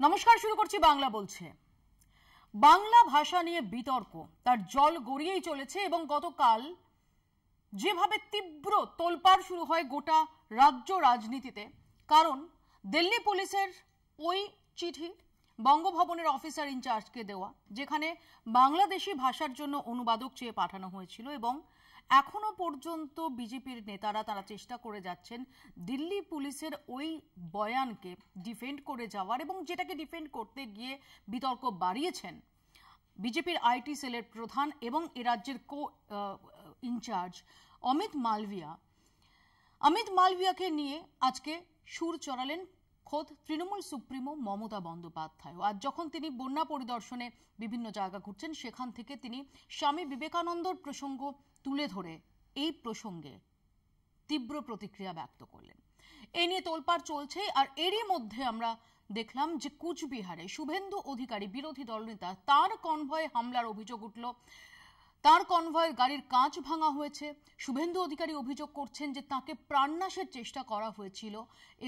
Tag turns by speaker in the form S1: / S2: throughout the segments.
S1: নমস্কার, শুরু করছি বাংলা বলছে। বাংলা ভাষা নিয়ে বিতর্ক তার জল গড়িয়েই চলেছে এবং গতকাল যেভাবে তীব্র তোলপাড় শুরু হয় গোটা রাজ্য রাজনীতিতে, কারণ দিল্লি পুলিশের ওই চিঠি বঙ্গভবনের অফিসার ইনচার্জকে দেওয়া, যেখানে বাংলাদেশি ভাষার জন্য অনুবাদক চেয়ে পাঠানো হয়েছিল এবং এখনো পর্যন্ত বিজেপির নেতারা তারা চেষ্টা করে যাচ্ছেন দিল্লি পুলিশের ওই বয়ানকে ডিফেন্ড করে যাওয়ার, এবং যেটাকে ডিফেন্ড করতে গিয়ে বিতর্ক বাড়িয়েছেন বিজেপির আইটি সেলের প্রধান এবং এ রাজ্যের কো ইনচার্জ অমিত মালভিয়াকে নিয়ে আজকে সুর চড়ালেন খোদ তৃণমূল সুপ্রিমো মমতা বন্দ্যোপাধ্যায়। আজ যখন তিনি বন্যা পরিদর্শনে বিভিন্ন জায়গা ঘুরছেন, সেখান থেকে তিনি স্বামী বিবেকানন্দর প্রসঙ্গ তুলে ধরে এই প্রসঙ্গে তীব্র প্রতিক্রিয়া ব্যক্ত করলেন। এ নিয়ে তোলপাড় চলছে। আর এরই মধ্যে আমরা দেখলাম যে কুচবিহারে শুভেন্দু অধিকারী বিরোধী দলনেতা, তার কনভয়ে হামলার অভিযোগ উঠল। তার কনভয়ের গাড়ির কাঁচ ভাঙা হয়েছে। শুভেন্দু অধিকারী অভিযোগ করছেন যে তাকে প্রাণনাশের চেষ্টা করা হয়েছিল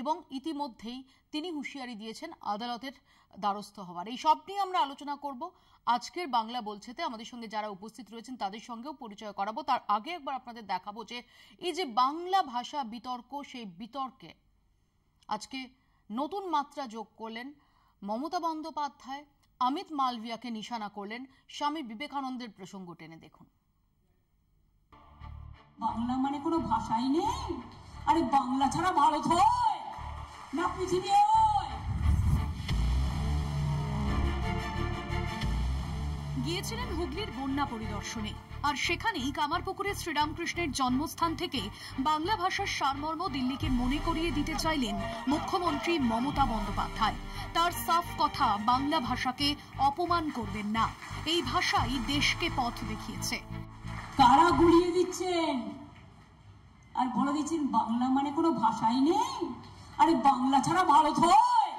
S1: এবং ইতিমধ্যেই তিনি হুঁশিয়ারি দিয়েছেন আদালতের দ্বারস্থ হওয়ার। এই সব নিয়ে আমরা আলোচনা করব আজকের বাংলা বলছেতে। আমাদের সঙ্গে যারা উপস্থিত রয়েছেন তাদের সঙ্গেও পরিচয় করাবো। তার আগে একবার আপনাদের দেখাবো যে এই যে বাংলা ভাষা বিতর্ক, সেই বিতর্কে আজকে নতুন মাত্রা যোগ করলেন মমতা বন্দ্যোপাধ্যায়। অমিত মালভিয়াকে নিশানা করলেন, স্বামী বিবেকানন্দের প্রসঙ্গ টেনে দেখুন।
S2: বাংলা মানে কোনো ভাষাই নেই? আরে বাংলা ছাড়া ভারত হয় না পৃথিবী হয়?
S3: গিয়েছিলেন হুগলির বন্যা পরিদর্শনে, আর সেখানেই কামারপুকুরে শ্রীরামকৃষ্ণের জন্মস্থান থেকে বাংলা ভাষার সারমর্ম দিল্লিকে মনে করিয়ে দিতে চাইলেন মুখ্যমন্ত্রী মমতা বন্দ্যোপাধ্যায়। তার সাফ কথা, বাংলা ভাষাকে অপমান করবেন না, এই ভাষাই দেশকে পথ দেখিয়েছে।
S2: কারা গুলিয়ে দিচ্ছেন আর বলে দিচ্ছেন বাংলা মানে কোনো ভাষাই নেই? আরে বাংলা ছাড়া ভারত হয়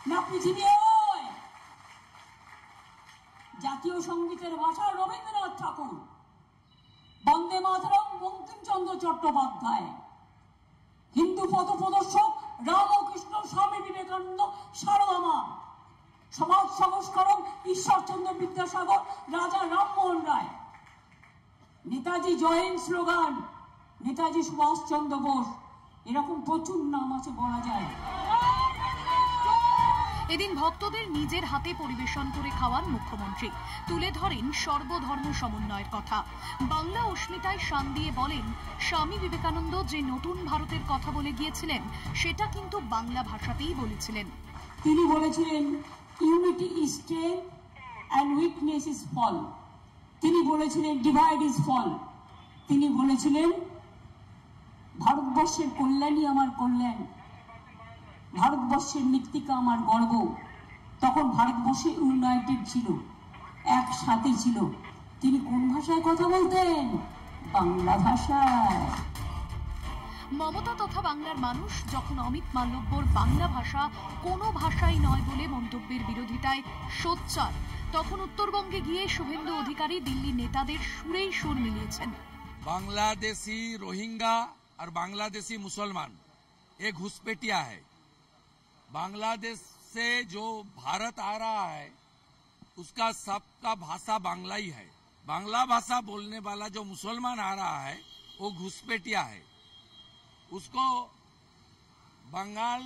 S2: না পৃথিবী হয়? জাতীয় সঙ্গীতের ভাষা রবীন্দ্রনাথ ঠাকুর, বন্দে মাতরম বঙ্কিমচন্দ্র চট্টোপাধ্যায়, হিন্দু পথপ্রদর্শক রামকৃষ্ণ স্বামী বিবেকানন্দ, সারদা মা, সমাজ সংস্কারক ঈশ্বরচন্দ্র বিদ্যাসাগর, রাজা রামমোহন রায়, নেতাজি জয়েন স্লোগান, নেতাজি সুভাষচন্দ্র বোস, এরকম প্রচুর নাম আছে বলা যায়।
S3: এদিন ভক্তদের নিজের হাতে পরিবেশন করে খাওয়ান মুখ্যমন্ত্রী, তুলে ধরেন সর্বধর্ম সমন্বয়ের কথা। বাংলা অস্মিতায় শান দিয়ে বলেন, স্বামী বিবেকানন্দ যে নতুন ভারতের কথা বলে গিয়েছিলেন সেটা কিন্তু বাংলা ভাষাতেই বলেছিলেন।
S2: তিনি বলেছিলেন unity is strength and weakness is fall. তিনি বলেছিলেন ডিভাইড ইজ ফল। তিনি বলেছিলেন ভারতবর্ষের কল্যাণই আমার কল্যাণ, ভারতবর্ষের মৃত্তিকা আমার গর্ব। তখন ভারতবর্ষে ইউনাইটেড ছিল, একসাথে ছিল। তিনি কোন ভাষায় কথা বলতেন? বাংলা ভাষায়।
S3: মমতা তথা বাংলার মানুষ যখন অমিত মালব্যর বাংলা ভাষা কোনো ভাষাই নয় বলে মন্তব্যের বিরোধিতায় সোচ্চার, তখন উত্তরবঙ্গে গিয়ে শুভেন্দু অধিকারী দিল্লি নেতাদের সুরেই সুর মিলিয়েছেন।
S4: बांग्लादेशी रोहिंगा और बांग्लादेशी मुसलमान एक घुसपैठिया है। बांग्लादेश से जो भारत आ रहा है उसका सबका भाषा बांग्ला ही है। बांग्ला भाषा बोलने वाला जो मुसलमान आ रहा है वो घुसपैठिया है। उसको बंगाल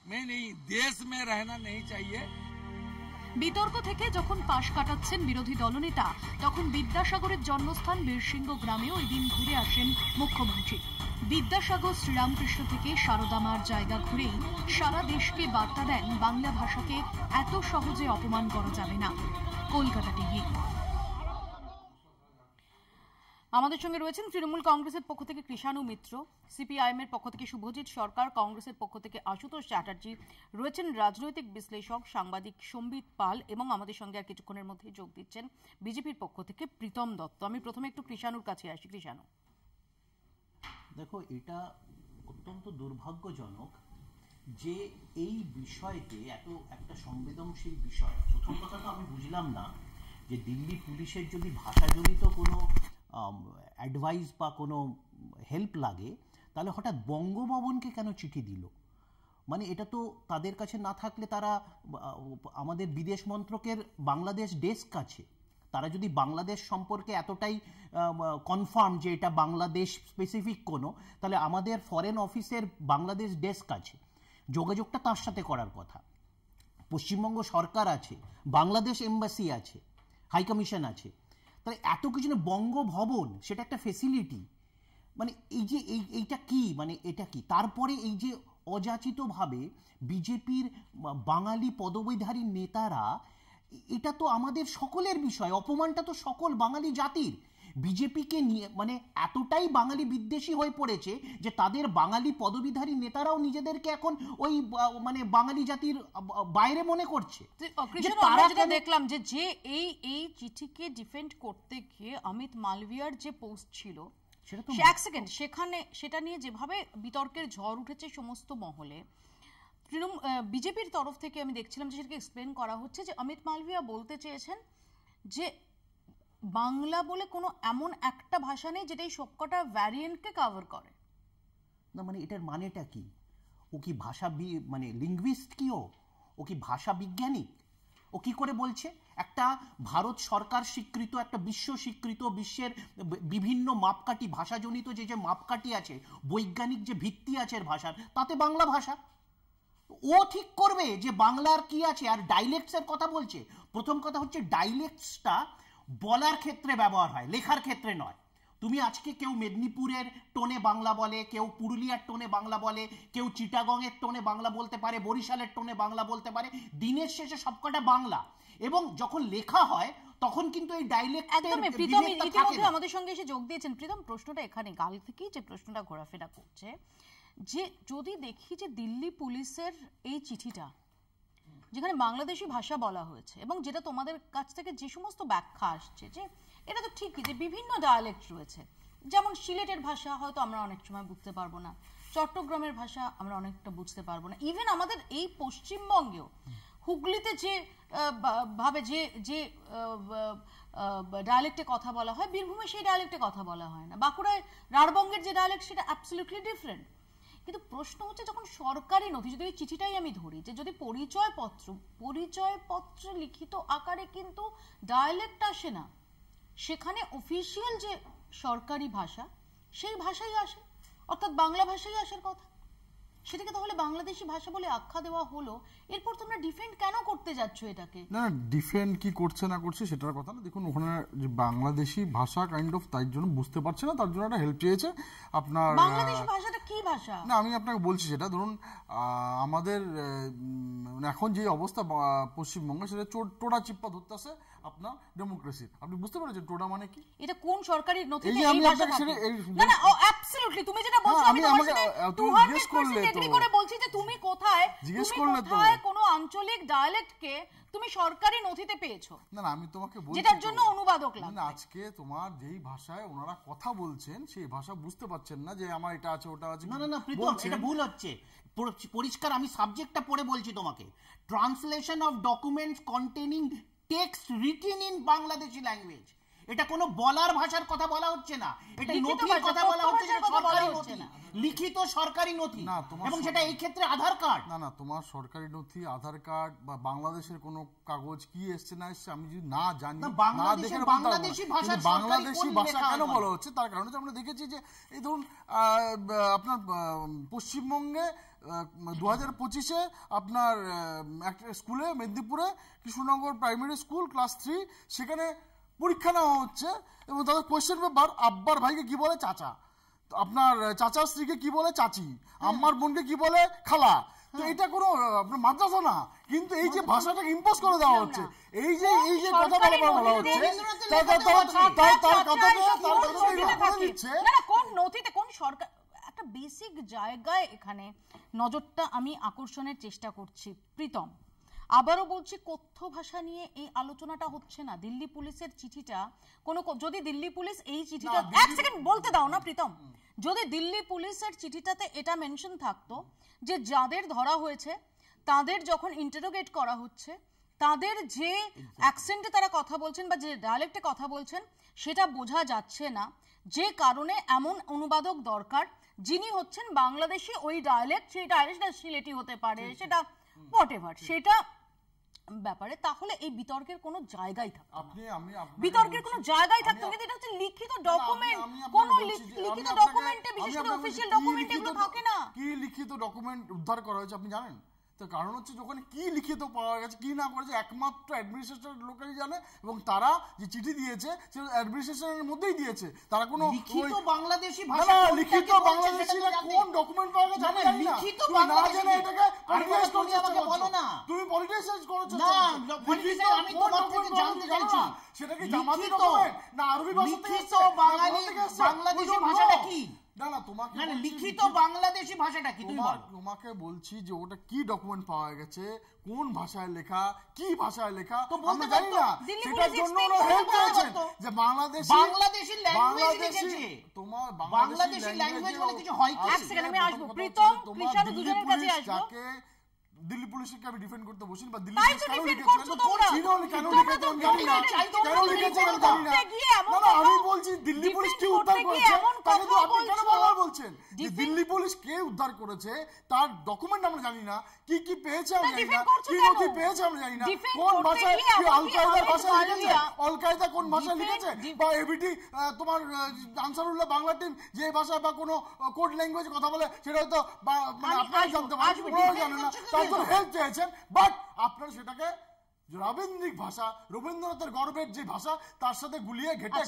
S4: में नहीं, देश में रहना नहीं चाहिए।
S3: বিতর্ক থেকে যখন পাশ কাটাচ্ছেন বিরোধী দলনেতা, তখন বিদ্যাসাগরের জন্মস্থান বীরসিংহ গ্রামেও এদিন ঘুরে আসেন মুখ্যমন্ত্রী। বিদ্যাসাগর শ্রীরামকৃষ্ণ থেকে সারদা মার জায়গা ঘুরেই সারা দেশকে বার্তা দেন বাংলা ভাষাকে এত সহজে অপমান করা যাবে না। কলকাতা টিভি।
S1: আমাদের সঙ্গে রয়েছেন তৃণমূল কংগ্রেসের পক্ষ থেকে কৃষাণু মিত্র, সিপিআইএম এর পক্ষ থেকে শুভজিৎ সরকার, কংগ্রেসের পক্ষ থেকে আশুতোষ চ্যাটার্জি, রয়েছেন রাজনৈতিক বিশ্লেষক সাংবাদিক সম্বিত পাল, এবং আমাদের সঙ্গে আর কিছুক্ষণের মধ্যে যোগ দিচ্ছেন বিজেপির পক্ষ থেকে প্রীতম দত্ত। আমি প্রথমে একটু কৃষাণুর কাছে আসি। কৃষাণু,
S5: দেখো, এটা অত্যন্ত দুর্ভাগ্যজনক যে এই বিষয়তে এত একটা সংবেদনশীল বিষয়। প্রথম কথা তো আমি বুঝলাম না যে দিল্লি পুলিশের যদি ভাষাজনিত কোনো অ্যাডভাইস বা কোনো হেল্প লাগে তাহলে হঠাৎ বঙ্গভবনকে কেন চিঠি দিল। মানে এটা তো তাদের কাছে না থাকলে তারা আমাদের বিদেশ মন্ত্রকের বাংলাদেশ ডেস্ক আছে, তারা যদি বাংলাদেশ সম্পর্কে এতটাই কনফার্ম যে এটা বাংলাদেশ স্পেসিফিক কোনো, তাহলে আমাদের ফরেন অফিসের বাংলাদেশ ডেস্ক আছে, যোগাযোগটা তার সাথে করার কথা। পশ্চিমবঙ্গ সরকার আছে, বাংলাদেশ এম্বাসি আছে, হাই কমিশন আছে, তাহলে এত কিছু না, বঙ্গভবন সেটা একটা ফেসিলিটি, মানে এই যে এইটা কি, মানে এটা কি? তারপরে এই যে অযাচিতভাবে বিজেপির বাঙালি পদবীধারী নেতারা, এটা তো আমাদের সকলের বিষয়, অপমানটা তো সকল বাঙালি জাতির। বিজেপিকে নিয়ে মানে এতটাই বাঙালি বিদ্বেষী হয়ে পড়েছে যে তাদের বাঙালি পদবীধারী নেতারাও নিজেদেরকে এখন ওই মানে বাঙালি জাতির বাইরে মনে করছে।
S1: আমরা যেটা দেখলাম যে যে এই চিঠিকে ডিফেন্ড করতে গিয়ে অমিত মালভিয়ার যে পোস্ট ছিল, এক সেকেন্ড, সেটা নিয়ে যেভাবে বিতর্কের ঝড় উঠেছে সমস্ত মহলে, বিজেপির তরফ থেকে আমি দেখছিলাম যে সেটাকে এক্সপ্লেন করা হচ্ছে যে অমিত মালভিয়া বলতে চেয়েছেন যে বাংলা বলে কোনো এমন একটা ভাষা নেই যেটা এই সবকটা ভ্যারিয়েন্টকে কভার করে।
S5: না মানে এটার মানেটা কি? ও কি ভাষা মানে লিঙ্গুইস্ট কি? ও কি ভাষা বিজ্ঞানী? ও কি করে বলছে? একটা ভারত সরকার স্বীকৃত, একটা বিশ্ব স্বীকৃত, বিশ্বের বিভিন্ন মাপকাঠি, ভাষাজনিত যে মাপকাঠি আছে, বৈজ্ঞানিক যে ভিত্তি আছে ভাষার, তাতে বাংলা ভাষা। ও ঠিক করবে যে বাংলার কি আছে। আর ডাইলেক্টসের কথা বলছে। প্রথম কথা হচ্ছে ডাইলেক্টসটা বলার ক্ষেত্রে ব্যবহার হয়, লেখার ক্ষেত্রে নয়। তুমি আজকে কেউ মেদিনীপুরের টোনে বাংলা বলে, কেউ পুরুলিয়ার টোনে বাংলা বলে, কেউ চিটাগংয়ের টোনে বাংলা বলতে পারে, বরিশালের টোনে বাংলা বলতে পারে, দিনের শেষে সবকটা বাংলা। এবং যখন লেখা হয় তখন কিন্তু এই ডাইলেক্ট
S1: একদমই। প্রীতম ইতিমধ্যে আমাদের সঙ্গে এসে যোগ দিয়েছেন। প্রীতম, প্রশ্নটা এখানে কাল থেকেই যে প্রশ্নটা ঘোরাফেরা করছে, যে যদি দেখি যে দিল্লি পুলিশের এই চিঠিটা যেখানে বাংলাদেশি ভাষা বলা হয়েছে, এবং যেটা তোমাদের কাছ থেকে যে সমস্ত ব্যাখ্যা আসছে যে এটা তো ঠিকই যে বিভিন্ন ডায়ালেক্ট রয়েছে, যেমন সিলেটের ভাষা হয়তো আমরা অনেক সময় বুঝতে পারবো না, চট্টগ্রামের ভাষা আমরা অনেকটা বুঝতে পারবো না, ইভেন আমাদের এই পশ্চিমবঙ্গেও হুগলিতে যে ভাবে যে ডায়ালেক্টে কথা বলা হয়, বীরভূমে সেই ডায়ালেক্টে কথা বলা হয় না, বাঁকুড়ায় রাঢ়বঙ্গের যে ডায়ালেক্ট সেটা অ্যাবসলিউটলি ডিফারেন্ট। কিন্তু প্রশ্ন হচ্ছে যখন সরকারি নথি, যদি ওই চিঠিটাই আমি ধরি, যে যদি পরিচয়পত্র লিখিত আকারে কিন্তু ডায়ালেক্ট আসে না, সেখানে অফিসিয়াল যে সরকারি ভাষা সেই ভাষাই আসে, অর্থাৎ বাংলা ভাষাই আসার কথা, সেটাকে তাহলে বাংলাদেশি ভাষা বলে আখ্যা দেওয়া হলো। এরপর তোমরা ডিফেন্ড কেন করতে যাচ্ছ এটাকে?
S6: না, ডিফেন্ড কি করছে না করছে সেটার কথা না। দেখুন, ওখানে যে বাংলাদেশি ভাষা কাইন্ড অফ তাই জন্য বুঝতে পারছে না, তার জন্য একটা হেল্প চেয়েছে আপনার।
S1: বাংলাদেশি ভাষাটা কি ভাষা?
S6: না, আমি আপনাকে বলছি সেটা। ধরুন আমাদের এখন যে অবস্থা পশ্চিমবঙ্গে, সেটা টোডা চিপ্পা ধরতেছে আপনার ডেমোক্রেসি। আপনি বুঝতে পারছেন টোডা মানে কি?
S1: এটা কোন সরকারি নথিতে
S6: এই ভাষা থাকে?
S1: না না, অ্যাবসলিউটলি তুমি যেটা বলছো আমি তোমার সাথে 200% এগ্রি করে বলছি যে তুমি কোথায় কোন আঞ্চলিক ডায়ালেক্টকে তুমি সরকারি নথিতে পেয়েছো?
S6: না না, আমি তোমাকে বলছি
S1: যেটার জন্য অনুবাদক লাগবে।
S6: না, আজকে তোমার যেই ভাষায় ওনারা কথা বলছেন সেই ভাষা বুঝতে পারছেন না যে আমার এটা আছে ওটা আছে।
S5: না না না প্রীতম, এটা ভুল হচ্ছে। পরিষ্কার আমি সাবজেক্টটা পড়ে বলছি তোমাকে। Translation of documents containing text written in Bangladeshi language. এটা কোনো বলার ভাষার কথা বলা হচ্ছে না, এটা নথির কথা বলা হচ্ছে, যেটা সরকারি নথি, লিখিত সরকারি নথি, এবং সেটা এই ক্ষেত্রে আধার কার্ড।
S6: না না, তোমার সরকারি নথি, আধার কার্ড বা বাংলাদেশের কোনো কাগজ কি এসছে না এসছে আমি যদি না জানি, না দেখে
S5: বাংলাদেশি ভাষা
S6: কেন বলা হচ্ছে, তার কারণে আমরা দেখেছি যে এই ধরুন আপনার পশ্চিমবঙ্গে 2025-এ আপনার একটা স্কুলে, মেদিনীপুরে কৃষ্ণনগর প্রাইমারি স্কুল ক্লাস 3, সেখানে পরীক্ষা নেওয়া হচ্ছে এবং তাদের কোয়েশ্চেন পেপার আব্বার ভাইকে কি বলে চাচা, আপনার চাচার স্ত্রীকে কি বলে চাচি, আম্মার বোনকে কি বলে খালা। তো এটা কোনো আপনার মাদ্রাসা না, কিন্তু এই যে ভাষাটাকে ইম্পোজ করে দেওয়া হচ্ছে, এই যে কথা বলা হচ্ছে,
S1: কোন নথিতে কোন সরকার, একটা বেসিক জায়গায় এখানে নজরটা আমি আকর্ষণের চেষ্টা করছি। প্রীতম, আবারও বলছি, কথ্য ভাষা নিয়ে এই আলোচনাটা হচ্ছে না। দিল্লি পুলিশের চিঠিটা যদি দিল্লি পুলিশ এই চিঠিটা, এক সেকেন্ড বলতে দাও না প্রীতম, যদি দিল্লি পুলিশের চিঠিটাতে এটা মেনশন থাকতো যে যাদের ধরা হয়েছে তাদের যখন ইন্টারোগেট করা হচ্ছে, তাদের যে অ্যাকসেন্টে তারা কথা বলছেন বা যে ডায়ালেক্টে কথা বলছেন সেটা বোঝা যাচ্ছে না, যে কারণে এমন অনুবাদক দরকার যিনি হচ্ছেন বাংলাদেশি, ওই ডায়ালেক্ট, সেই ডায়ালেক্টটা সিলেটি হতে পারে, সেটা হোয়াটএভার, সেটা ব্যাপারে তাহলে এই বিতর্কের কোনো জায়গাই থাকতো না। বিতর্কের কোনো জায়গাই থাকতো না। কিন্তু এটা হচ্ছে লিখিত ডকুমেন্ট, কোন লিখিত ডকুমেন্টে, বিশেষ করে অফিশিয়াল ডকুমেন্টে এগুলো থাকে না।
S6: কি লিখিত ডকুমেন্ট উদ্ধার করা হয়েছে আপনি জানেন? তো কারণ হচ্ছে যখন কি লিখিত পাওয়া গেছে, কি না করেছে একমাত্র অ্যাডমিনিস্ট্রেশনের লোকেরই জানে, এবং তারা যে চিঠি দিয়েছে সেটা অ্যাডমিনিস্ট্রেশনের মধ্যেই দিয়েছে। তারা কোনো
S5: লিখিত বাংলাদেশি ভাষা,
S6: লিখিত বাংলাদেশি কোন ডকুমেন্ট পাওয়া গেছে আমি জানি না।
S5: লিখিত
S6: না জেনে এটাকে পলিটিক্স করতে
S5: আমাকে বলো না,
S6: তুমি পলিটিক্স করছো
S5: না। পলিটিক্স আমি তোমার থেকে জানতে চাইছি
S6: সেটা কি জামাতি ডকুমেন্ট না আরবি ভাষা থেকে?
S5: লিখিত বাংলাদেশি ভাষাটা কি?
S6: না না তোমাকে
S5: মানে লিখিত বাংলাদেশি ভাষাটা কি তুমি বলো।
S6: তোমাকে বলছি যে ওটা কি ডকুমেন্ট পাওয়া গেছে, কোন ভাষায় লেখা, কি ভাষায় লেখা আমরা জানি না। সেটার জন্য ওরা হেল্প করেছেন যে
S5: বাংলাদেশি ল্যাঙ্গুয়েজ লিখেছে।
S6: তোমার
S5: বাংলাদেশি ল্যাঙ্গুয়েজ বলে কিছু হয় কি?
S1: এক সেকেন্ড আমি আসবো, প্রীতম কৃষাণ দুজনের কাছে আসবো।
S6: যাকে দিল্লি পুলিশকে আমি ডিফেন্ড করতে বসিনি বা দিল্লি
S1: তাই
S6: পুলিশ
S1: তো
S6: কেন
S1: ডিফেন্ড
S6: লিখেছে
S1: করছো তোমরা।
S6: কেন লিখেছে আমি জানি না, কেন লিখেছে আমি জানি না। না আমি বলছি দিল্লি পুলিশ কি উদ্ধার করেছে তাকে তো আপনি কেন বারবার বলছেন যে দিল্লি পুলিশ কে উদ্ধার করেছে তার ডকুমেন্ট আমরা জানি না, কি কি পেয়েছে আমরা জানি না, কি নথি পেয়েছে আমরা জানি না, কোন ভাষায় কি আল কায়দার ভাষায় লিখেছে, আল কায়দা কোন ভাষায় লিখেছে, বা এবিটি তোমার আনসারুল্লাহ বাংলা টিম যে ভাষায় বা কোনো কোড ল্যাঙ্গুয়েজে কথা বলে সেটা হয়তো মানে আপনারা জানতে পারেন, ওনারা জানেন না, তার জন্য হেল্প চেয়েছেন। বাট আপনারা সেটাকে রবীন্দ্রিক ভাষা, রবীন্দ্রনাথের গর্বের যে ভাষা তার সাথে গুলিয়ে ঘেটে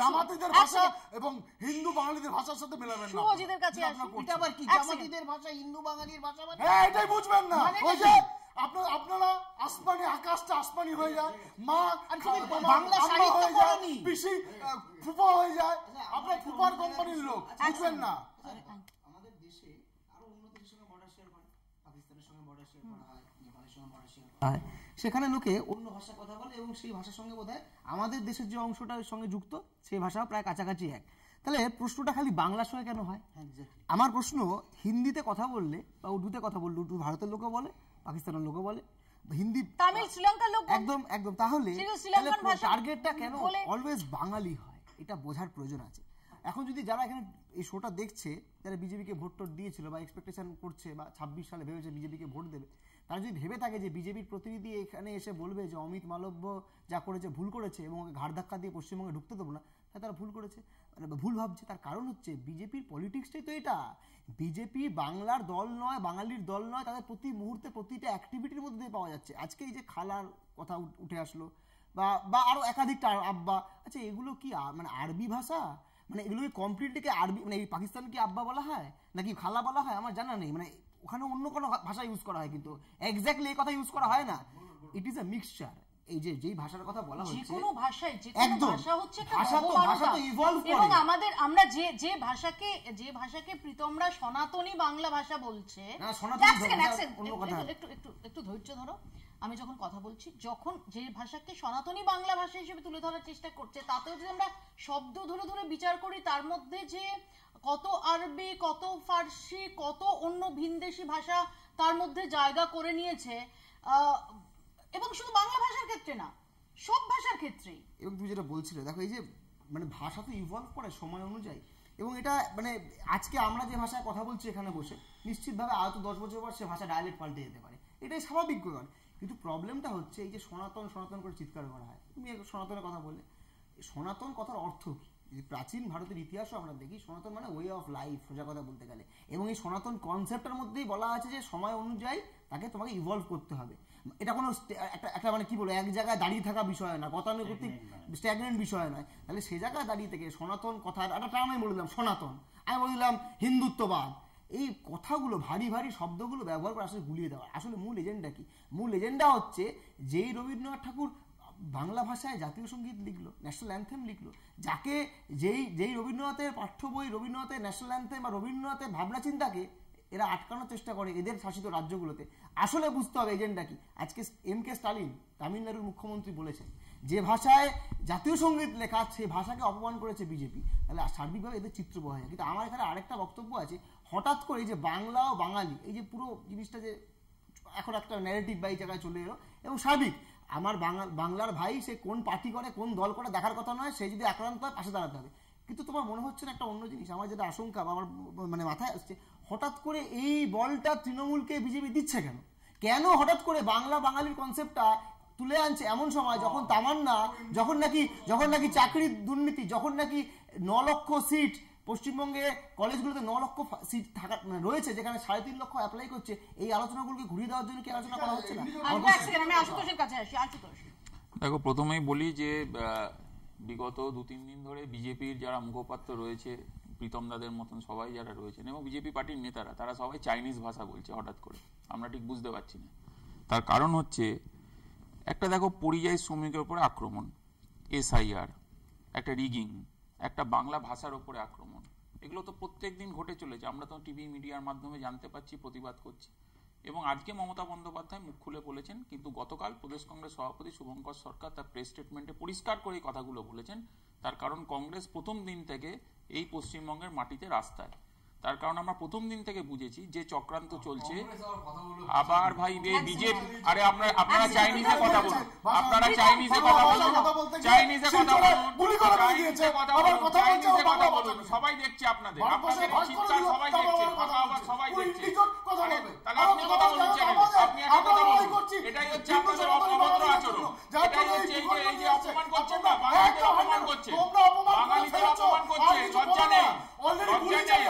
S6: জামাতিদের ভাষা এবং হিন্দু বাঙালিদের ভাষার সাথে মেলাবেন না।
S1: শুভজিতের কাছে আসুন।
S5: এটা আবার কি জামাতিদের ভাষা হিন্দু বাঙালির ভাষা?
S6: হ্যাঁ এটাই বুঝবেন না। ওই যে আপনারা আসমানি, আকাশটা আসমানি হয়ে যায়, মা
S5: বাংলা সাহিত্য পড়েনি,
S6: পিসি ফুফা হয়ে যায়, আপনার ফুফার কোম্পানির লোক, বুঝবেন না।
S5: আমাদের দেশে আরো অন্য দেশের সঙ্গে বর্ডার শেয়ার করে, পাকিস্তানের সঙ্গে বর্ডার শেয়ার করা হয়, নেপালের সঙ্গে বর্ডার শেয়ার করা হয়, সেখানে লোকে অন্য ভাষা কথা বলে এবং সেই ভাষার সঙ্গে বোধহয় আমাদের দেশের যে অংশটার সঙ্গে যুক্ত সেই ভাষাও প্রায় কাছাকাছি এক। তাহলে প্রশ্নটা খালি বাংলার সঙ্গে কেন হয়? আমার প্রশ্ন, হিন্দিতে কথা বললে বা উর্দুতে কথা বললে, উর্দু ভারতের লোকও বলে, পাকিস্তানের লোকও বলে, হিন্দি
S1: তামিল শ্রীলঙ্কার লোক,
S5: একদম একদম। তাহলে টার্গেটটা কেন অলওয়েজ বাঙালি হয় এটা বোঝার প্রয়োজন আছে। এখন যদি যারা এখানে এই শোটা দেখছে, যারা বিজেপিকে ভোট টোট দিয়েছিল বা এক্সপেকটেশন করছে বা 26 সালে ভেবেছে বিজেপিকে ভোট দেবে, তারা যদি ভেবে থাকে যে বিজেপির প্রতিনিধি এখানে এসে বলবে যে অমিত মালব্য যা করেছে ভুল করেছে এবং ওকে ঘাড় ধাক্কা দিয়ে পশ্চিমবঙ্গে ঢুকতে দেবো না, তাহলে তারা ভুল করেছে, মানে ভুল ভাবছে। তার কারণ হচ্ছে বিজেপির পলিটিক্সটাই তো এটা। বিজেপি বাংলার দল নয়, বাঙালির দল নয়, তাদের প্রতি মুহূর্তে প্রতিটা অ্যাক্টিভিটির মধ্যে পাওয়া যাচ্ছে। আজকে এই যে খালার কথা উঠে আসলো বা আরো একাধিকটা আব্বা, আচ্ছা এগুলো কি মানে আরবি ভাষা? মানে এগুলোকে কমপ্লিটলি আরবি, মানে এই পাকিস্তান কি আব্বা বলা হয় নাকি খালা বলা হয় আমার জানা নেই, মানে ওখানে অন্য কোনো ভাষা ইউজ করা হয়, কিন্তু এক্স্যাক্টলি এই কথা ইউজ করা হয় না। It is a mixture. এই যে যেই ভাষার কথা বলা হচ্ছে,
S1: যে কোনো ভাষায় যে কোনো ভাষা হচ্ছে একটা
S5: ভাষা তো ইভলভ করে,
S1: এবং আমরা যে ভাষাকে প্রীতমরা সনাতনী বাংলা ভাষা বলছে, একটু ধৈর্য ধরো। আমি যখন কথা বলছি, যখন যে ভাষাকে সনাতনী বাংলা ভাষা হিসেবে তুলে ধরার চেষ্টা করছে, তাতেও যদি আমরা শব্দ ধরে ধরে বিচার করি, তার মধ্যে যে কত আরবি, কত ফার্সি, কত অন্য ভিনদেশি ভাষা তার মধ্যে জায়গা করে নিয়েছে, এবং শুধু বাংলা ভাষার ক্ষেত্রে না, সব ভাষার ক্ষেত্রেই।
S5: এবং তুমি যেটা বলছিলে, দেখো এই যে মানে ভাষা তো ইভলভ করে সময় অনুযায়ী, এবং এটা মানে আজকে আমরা যে ভাষায় কথা বলছি এখানে বসে, নিশ্চিতভাবে আয়ত 10 বছর পর সে ভাষা ডায়ালেক্ট পাল্টে যেতে পারে, এটাই স্বাভাবিক ব্যাপার। কিন্তু প্রবলেমটা হচ্ছে এই যে সনাতন সনাতন করে চিৎকার করা হয়। তুমি সনাতনের কথা বললে, সনাতন কথার অর্থ কি? যদি প্রাচীন ভারতের ইতিহাসও আমরা দেখি, সনাতন মানে ওয়ে অফ লাইফ, সোজা কথা বলতে গেলে। এবং এই সনাতন কনসেপ্টের মধ্যেই বলা আছে যে সময় অনুযায়ী তোমাকে ইভলভ করতে হবে। এটা কোনো একটা মানে কি বলবো, এক জায়গায় দাঁড়িয়ে থাকা বিষয় না, গতানুগতিক স্ট্যাগনেন্ট বিষয় নয়। তাহলে সে জায়গায় দাঁড়িয়ে থেকে সনাতন কথার একটা টার্ম আমি বলে দিলাম সনাতন, আমি বলে দিলাম হিন্দুত্ববাদ, এই কথাগুলো ভারী ভারী শব্দগুলো ব্যবহার করে আসলে গুলিয়ে দেওয়া। আসলে মূল এজেন্ডা কি? মূল এজেন্ডা হচ্ছে যেই রবীন্দ্রনাথ ঠাকুর বাংলা ভাষায় জাতীয় সঙ্গীত লিখলো, ন্যাশনাল অ্যান্থেম লিখলো, যাকে যেই রবীন্দ্রনাথের পাঠ্য বই, রবীন্দ্রনাথের ন্যাশনাল অ্যান্থেম বা রবীন্দ্রনাথের ভাবনা চিন্তাকে এরা আটকানোর চেষ্টা করে এদের শাসিত রাজ্যগুলোতে। আসলে বুঝতে হবে এজেন্ডা কি। আজকে MK স্টালিন তামিলনাড়ুর মুখ্যমন্ত্রী বলেছেন যে ভাষায় জাতীয় সঙ্গীত লেখা সেই ভাষাকে অপমান করেছে বিজেপি। তাহলে সার্বিকভাবে এদের চিত্র বোঝা যায়। কিন্তু আমার এখানে আরেকটা বক্তব্য আছে, হঠাৎ করে যে বাংলা ও বাঙালি এই যে পুরো জিনিসটা যে এখন একটা ন্যারেটিভ বা এই জায়গায় চলে এলো, এবং সার্বিক আমার বাংলার ভাই সে কোন পার্টি করে কোন দল করে দেখার কথা নয়, সে যদি আক্রান্ত হয় পাশে দাঁড়াতে হবে।
S7: কিন্তু তোমার মনে হচ্ছে না একটা অন্য জিনিস? আমার যেটা আশঙ্কা বা আমার মানে মাথায় আসছে, হঠাৎ করে এই বলটা তৃণমূলকে বিজেপি দিচ্ছে কেন? কেন হঠাৎ করে বাংলা বাঙালির কনসেপ্টটা তুলে আনছে এমন সময় যখন তামান্না, যখন নাকি চাকরির দুর্নীতি, যখন নাকি 9 লক্ষ সিট পশ্চিমবঙ্গে কলেজগুলোতে 9 লক্ষ সিট থাকা রয়েছে, যেখানে 3.5 লক্ষ অ্যাপ্লাই করছে, এই আলোচনাগুলোকে ঘুরিয়ে দেওয়ার জন্য কি আলোচনা করা হচ্ছে না?
S1: আমি আশুতোষের কাছে আসি। আশুতোষ,
S8: দেখো, প্রথমেই বলি যে বিগত 2-3 দিন ধরে বিজেপির যারা মুখপাত্র রয়েছে, প্রীতম দাদের মতন সবাই যারা রয়েছেন এবং বিজেপি পার্টির নেতারা, তারা সবাই চাইনিজ ভাষা বলছে হঠাৎ করে। আমরা ঠিক বুঝতে পারছি না। তার কারণ হচ্ছে একটা, দেখো, পরিযায়ী শ্রমিকের উপরে আক্রমণ, SIR, একটা রিগিং, একটা বাংলা ভাষার উপরে আক্রমণ, এগুলো তো প্রত্যেক দিন ঘটে চলেছে। আমরা তো টিভি মিডিয়ার মাধ্যমে জানতে পারছি, প্রতিবাদ করছি। এবং আজকে মমতা বন্দ্যোপাধ্যায় মুখ খুলে বলেছেন, কিন্তু গতকাল প্রদেশ কংগ্রেস সভাপতি শুভঙ্কর সরকার তার প্রেস স্টেটমেন্টে পরিষ্কার করে এই কথাগুলো বলেছেন। তার কারণ কংগ্রেস প্রথম দিন থেকে এই পশ্চিমবঙ্গের মাটিতে রাস্তায়। তার কারণ আমরা প্রথম দিন থেকে বুঝেছি যে চক্রান্ত চলছে। আবার ভাই বিজেপি, আরে আপনারা চাইনিজে কথা বলুন, আপনারা চাইনিজে কথা বলুন, চাইনিজে কথা বলুন, চাইনিজে কথা বলুন, সবাই দেখছে আপনাদের, আপনাদের চিৎকার সবাই দেখছে, কথা আবার সবাই দেখছে। তাহলে আপনি কথা বলুন, আপনি একটা কথা বলুন। এটাই হচ্ছে আপনাদের অভদ্র আচরণ, এটাই হচ্ছে এই যে অপমান করছেন না, বাঙালিদের অপমান করছে, বাঙালিদের অপমান করছে, লজ্জা নেই, লজ্জা নেই।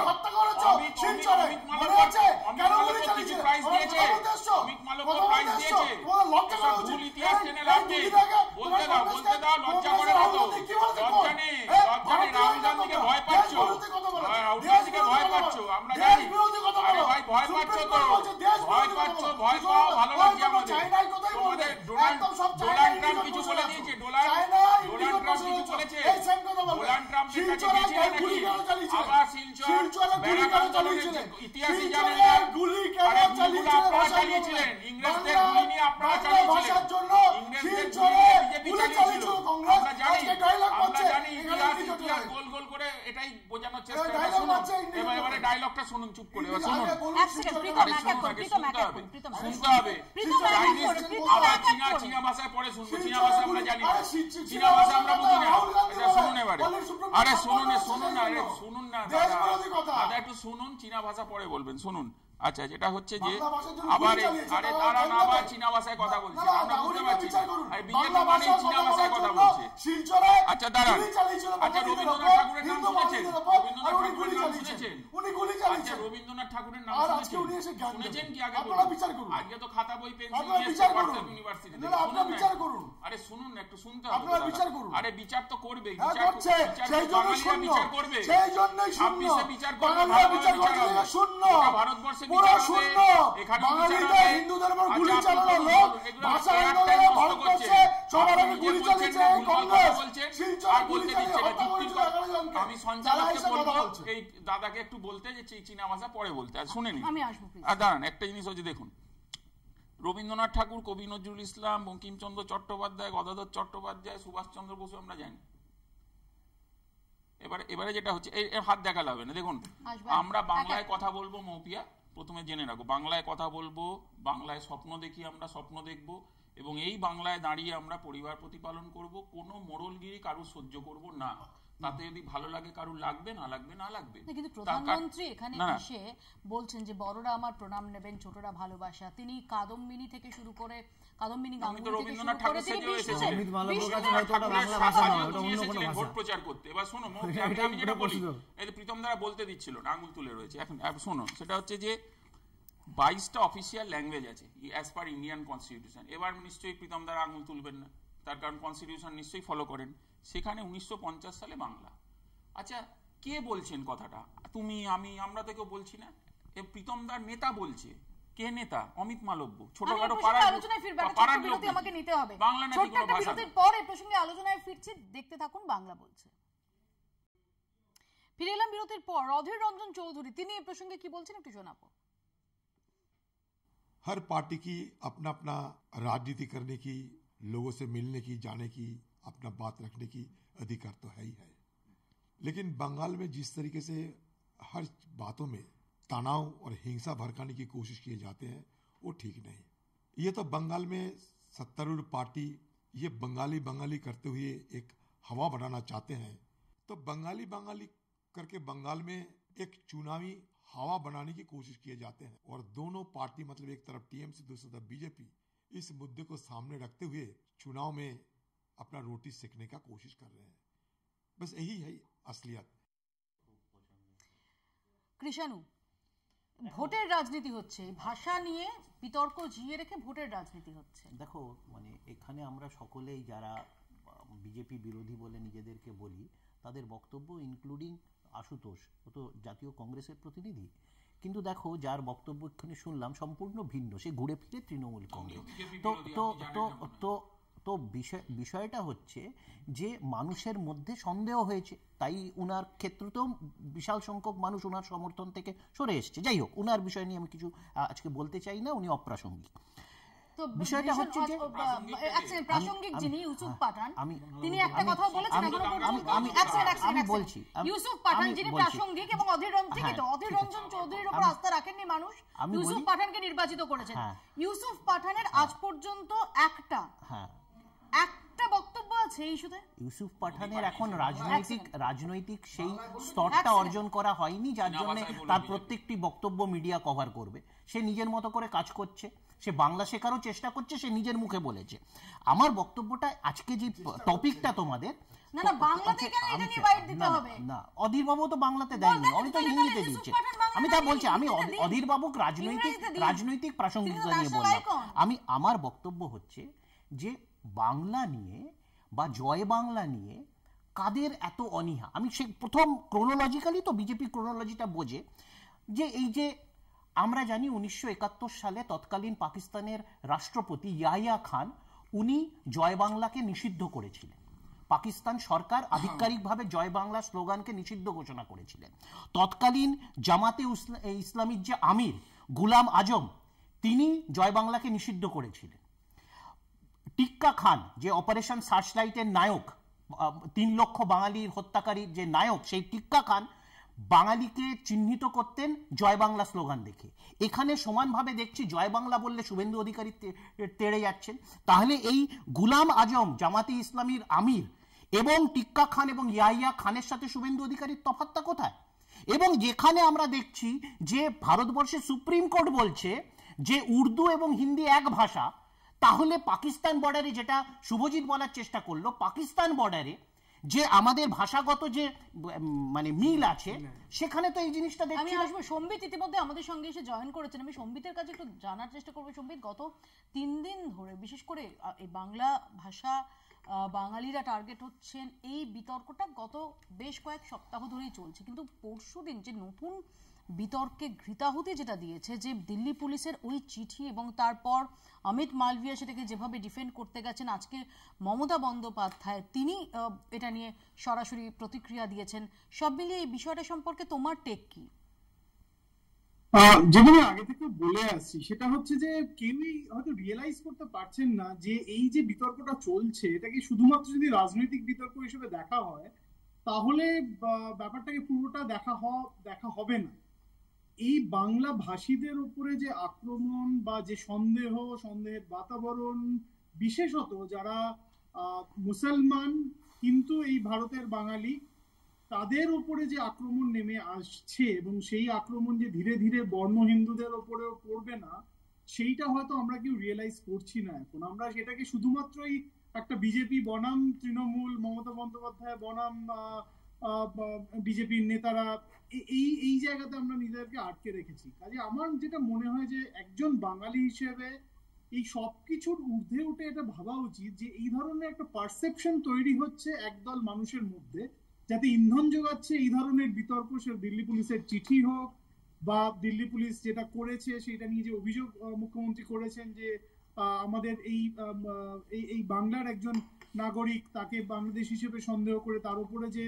S8: ডায়লগটা শুনুন, চুপ করে শুনুন, শুনতে হবে। চীনা ভাষায় পরে শুনবো, চীনা ভাষা আমরা জানি না, চীনা ভাষা আমরা বুঝি না। শুনুন এবারে, আরে শুনুন না, আরে শুনুন না দাদা, একটু শুনুন, চীনা ভাষা পরে বলবেন, শুনুন। আচ্ছা, যেটা হচ্ছে যে আবার আরে তারা না আবার চীনা ভাষায় কথা বলছে, আমরা বুঝতে পারছি না। আরে বিজেপি মানে চীনা ভাষায় কথা বলছে। আচ্ছা দাঁড়ান, আচ্ছা রবীন্দ্রনাথ ঠাকুরের নাম শুনেছেন? আচ্ছা রবীন্দ্রনাথ ঠাকুরের নাম শুনেছেন কি? আগে আজকে তো খাতা বই পেন্সিল দিয়েছে ইউনিভার্সিটি থেকে। আরে শুনুন না, একটু শুনতে হবে। আরে বিচার তো করবে, বিচার করবে, 26 বিচার করবে, ভারতবর্ষে বিচার হবে, এখানে বিচার হবে। হিন্দুদের উপর গুলি চালানো লোক, ভাষা আন্দোলনে ভর করছে, সবার আগে গুলি চালিয়েছে কংগ্রেস, শিলচর গুলি চালিয়ে হত্যা করেছে 11 জনকে। আমি সঞ্চালককে বলবো এই দাদাকে একটু বলতে যে চীনা ভাষা পরে বলতে। আর শুনে নিন, আর দাঁড়ান, একটা জিনিস হচ্ছে দেখুন, রবীন্দ্রনাথ ঠাকুর, কবি নজরুল ইসলাম, বঙ্কিমচন্দ্র চট্টোপাধ্যায়, গদাধর চট্টোপাধ্যায়, সুভাষচন্দ্র বসু আমরা জানি। এবারে যেটা হচ্ছে, এই হাত দেখালে হবে না। দেখুন, আমরা বাংলায় কথা বলবো, মৌপিয়া প্রথমে জেনে রাখো, বাংলায় কথা বলবো, বাংলায় স্বপ্ন দেখি, আমরা স্বপ্ন দেখব, এবং এই বাংলায় দাঁড়িয়ে আমরা পরিবার প্রতিপালন করব। কোনো মোড়লগিরি কারু সহ্য করব না। তাতে যদি ভালো লাগে, কারু লাগবে, না লাগবে না লাগবে।
S1: কিন্তু প্রধানমন্ত্রী এখানে এসে বলছেন যে বড়রা আমার প্রণাম নেবেন, ছোটরা ভালোবাসা। তিনি কাদম্বিনী থেকে শুরু করে, কাদম্বিনী গাঙ্গুলি থেকে শুরু করে তিনি
S8: ভোট প্রচার করতে। এবার শোনো, আমি যেটা বলি, এই প্রীতম দ্বারা বলতে দিচ্ছিল না, আঙুল তুলে রয়েছে। এখন শোনো, সেটা হচ্ছে যে 22টা অফিসিয়াল ল্যাঙ্গুয়েজ আছে অ্যাজ পার ইন্ডিয়ান কনস্টিটিউশন। এবার নিশ্চয়ই প্রীতম দ্বারা আঙুল তুলবেন না, তার কারণ কনস্টিটিউশন নিশ্চয়ই ফলো করেন। সেখানে 1950 সালে বাংলা। আচ্ছা, কে বলছেন কথাটা? তুমি, আমি, আমরা তো কেউ বলছি না। প্রীতমদার নেতা বলছে। কে নেতা? অমিত মালব্য। ছোটখাটো
S1: আমাকে নিতে হবে।
S8: বাংলা নাকি কোনো ভাষা?
S1: পরে প্রসঙ্গে আলোচনায় ফিরছি, দেখতে থাকুন বাংলা বলছে। ফিরে এলাম বিরতির পর। অধীর রঞ্জন চৌধুরী তিনি এই প্রসঙ্গে কি বলছেন একটু শোনাবো।
S9: हर पार्टी की अपना अपना राजनीति करने की, लोगों से मिलने की, जाने की, अपना बात रखने की अधिकार तो है ही है। लेकिन बंगाल में जिस तरीके से हर बातों में तनाव और हिंसा भड़काने की कोशिश किए जाते हैं, वो ठीक नहीं। ये तो बंगाल में सत्तारूढ़ पार्टी ये बंगाली करते हुए एक हवा बनाना चाहते हैं। तो तो बंगाली बंगाली करके बंगाल में एक चुनावी हवा बनाने की कोशिश किए जाते हैं और दोनों पार्टी मतलब एक तरफ टीएमसी दूसरी तरफ बीजेपी इस मुद्दे को सामने रखते हुए चुनाव में अपना रोटी सेकने का कोशिश कर रहे हैं। बस यही है असलियत।
S1: কৃষাণু, ভোটের রাজনীতি হচ্ছে, ভাষা নিয়ে বিতর্ক জিয়ে রেখে ভোটের রাজনীতি হচ্ছে।
S5: দেখো মানে এখানে আমরা সকলেই যারা বিজেপি বিরোধী বলে নিজেদেরকে বলি তাদের বক্তব্য ইনক্লুডিং আশুতোষ, ও তো জাতীয় কংগ্রেসের প্রতিনিধি, কিন্তু দেখো যার বক্তব্য এখানে শুনলাম সম্পূর্ণ ভিন্ন, সে ঘুরে ফিরে তৃণমূল কংগ্রেস। তো তো তো তো তো বিষয়টা হচ্ছে যে মানুষের মধ্যে সন্দেহ হয়েছে, তাই উনার ক্ষেত্রতেও বিশাল সংখ্যক মানুষ উনার সমর্থন থেকে সরে এসছে। যাই হোক, উনার বিষয় নিয়ে আমি কিছু আজকে বলতে চাই না, উনি অপ্রাসঙ্গিক।
S1: তো বিষয়টা হচ্ছে যে প্রাসঙ্গিক যিনি ইউসুফ পাঠান, তিনি একটা কথা বলেছেন, আমি বলছি ইউসুফ পাঠান যিনি প্রাসঙ্গিক এবং অধীর রঞ্জন চৌধুরীর উপর আস্থা রাখেননি মানুষ, ইউসুফ পাঠানকে নির্বাচিত করেছেন। ইউসুফ পাঠানের আজ পর্যন্ত একটা বক্তব্য আছে এই ইস্যুতে। ইউসুফ পাঠানের এখন রাজনৈতিক সেই স্তরটা অর্জন করা হয়নি, যার জন্য তার প্রত্যেকটি বক্তব্য মিডিয়া কভার করবে। সে নিজের মতো করে কাজ করছে, সে বাংলা শেখারও চেষ্টা করছে, সে নিজের মুখে বলেছে। আমার বক্তব্যটা আজকে যে টপিকটা তোমাদের অধীর বাবু তো বাংলাতে দেয়নি, আমি তো হিন্দিতে দিচ্ছি। আমি তা বলছি, আমি অধীর বাবুক রাজনৈতিক প্রাসঙ্গিকতা নিয়ে বললাম। আমার বক্তব্য হচ্ছে যে বাংলা নিয়ে বা জয় বাংলা নিয়ে কাদের এত অনীহা। আমি সে প্রথম ক্রোনোলজিক্যালি তো বিজেপি ক্রোনোলজিটা বোঝে যে এই যে আমরা জানি 1971 সালে তৎকালীন পাকিস্তানের রাষ্ট্রপতি ইয়াহিয়া খান উনি জয় বাংলাকে নিষিদ্ধ করেছিলেন। পাকিস্তান সরকার আধিকারিকভাবে জয় বাংলা স্লোগানকে নিষিদ্ধ ঘোষণা করেছিলেন। তৎকালীন জামাতে ইসলামীর যে আমির গুলাম আজম, তিনি জয় বাংলাকে নিষিদ্ধ করেছিলেন। টিক্কা খান যে অপারেশন সার্চলাইটের নায়ক, 3 লক্ষ বাঙালির হত্যাকারীর যে নায়ক, সেই টিক্কা খান বাঙালিকে চিহ্নিত করতেন জয় বাংলা স্লোগান দেখে। এখানে সমানভাবে দেখছি জয় বাংলা বললে শুভেন্দু অধিকারী তেড়ে যাচ্ছেন। তাহলে এই গুলাম আজম জামাতে ইসলামীর আমির এবং টিক্কা খান এবং ইয়াহিয়া খানের সাথে শুভেন্দু অধিকারীর তফাৎটা কোথায়? এবং যেখানে আমরা দেখছি যে ভারতবর্ষের সুপ্রিম কোর্ট বলছে যে উর্দু এবং হিন্দি এক ভাষা, তাহলে পাকিস্তান বর্ডারে, যেটা শুভজিৎ বলার চেষ্টা করলো, পাকিস্তান বর্ডারে যে আমাদের ভাষাগত যে মানে মিল আছে, সেখানে তো এই জিনিসটা দেখছি। আমি আসবো, সম্বিত ইতিমধ্যে আমাদের সঙ্গে এসে জয়েন করেছেন। আমি সম্বিতের কাছে একটু জানার চেষ্টা করবো। সম্বিত, গত 3 দিন ধরে বিশেষ করে এই বাংলা ভাষা বাঙালিরা টার্গেট হচ্ছেন, এই বিতর্কটা গত বেশ কয়েক সপ্তাহ ধরেই চলছে, কিন্তু পরশুদিন যে নতুন বিতর্কে ঘৃতাহুতি যেটা দিয়েছে, যে দিল্লি পুলিশের ওই চিঠি এবং তারপর অমিত মালভিয়া সেটাকে যেভাবে ডিফেন্ড করতে গেছেন, আজকে মমতা বন্দ্যোপাধ্যায় তিনি এটা নিয়ে সরাসরি প্রতিক্রিয়া দিয়েছেন। সব মিলিয়ে এই বিষয়টা সম্পর্কে তোমার টেক কি?
S10: যেটা আমি আগে থেকে বলে আসছি সেটা হচ্ছে যে কেউই হয়তো রিয়েলাইজ করতে পারছেন না যে এই যে বিতর্কটা চলছে, এটাকে শুধুমাত্র যদি রাজনৈতিক বিতর্ক হিসেবে দেখা হয় তাহলে ব্যাপারটাকে পুরোটা দেখা হবে না। এই বাংলা ভাষীদের উপরে যে আক্রমণ বা যে সন্দেহের বাতাবরণ, বিশেষত যারা মুসলমান কিন্তু এই ভারতের বাঙালি, তাদের উপরে যে আক্রমণ নেমে আসছে এবং সেই আক্রমণ যে ধীরে ধীরে বর্ণ হিন্দুদের উপরেও পড়বে না, সেইটা হয়তো আমরা কেউ রিয়েলাইজ করছি না এখন। আমরা সেটাকে শুধুমাত্রই একটা বিজেপি বনাম তৃণমূল, মমতা বন্দ্যোপাধ্যায় বনাম বিজেপির নেতারা, এই জায়গাতে আমরা নিজেদেরকে আটকে রেখেছি। কাজে আমার যেটা মনে হয় যে একজন বাঙালি হিসেবে এই সবকিছুর ঊর্ধ্বে উঠে এটা ভাবা উচিত যে এই ধরনের একটা পারসেপশন তৈরি হচ্ছে একদল মানুষের মধ্যে, যাতে ইন্ধন যোগাচ্ছে এই ধরনের বিতর্ক। সে দিল্লি পুলিশের চিঠি হোক বা দিল্লি পুলিশ যেটা করেছে সেটা নিয়ে যে অভিযোগ মুখ্যমন্ত্রী করেছেন যে আমাদের এই বাংলার একজন নাগরিক, তাকে বাংলাদেশ হিসেবে সন্দেহ করে তার উপরে যে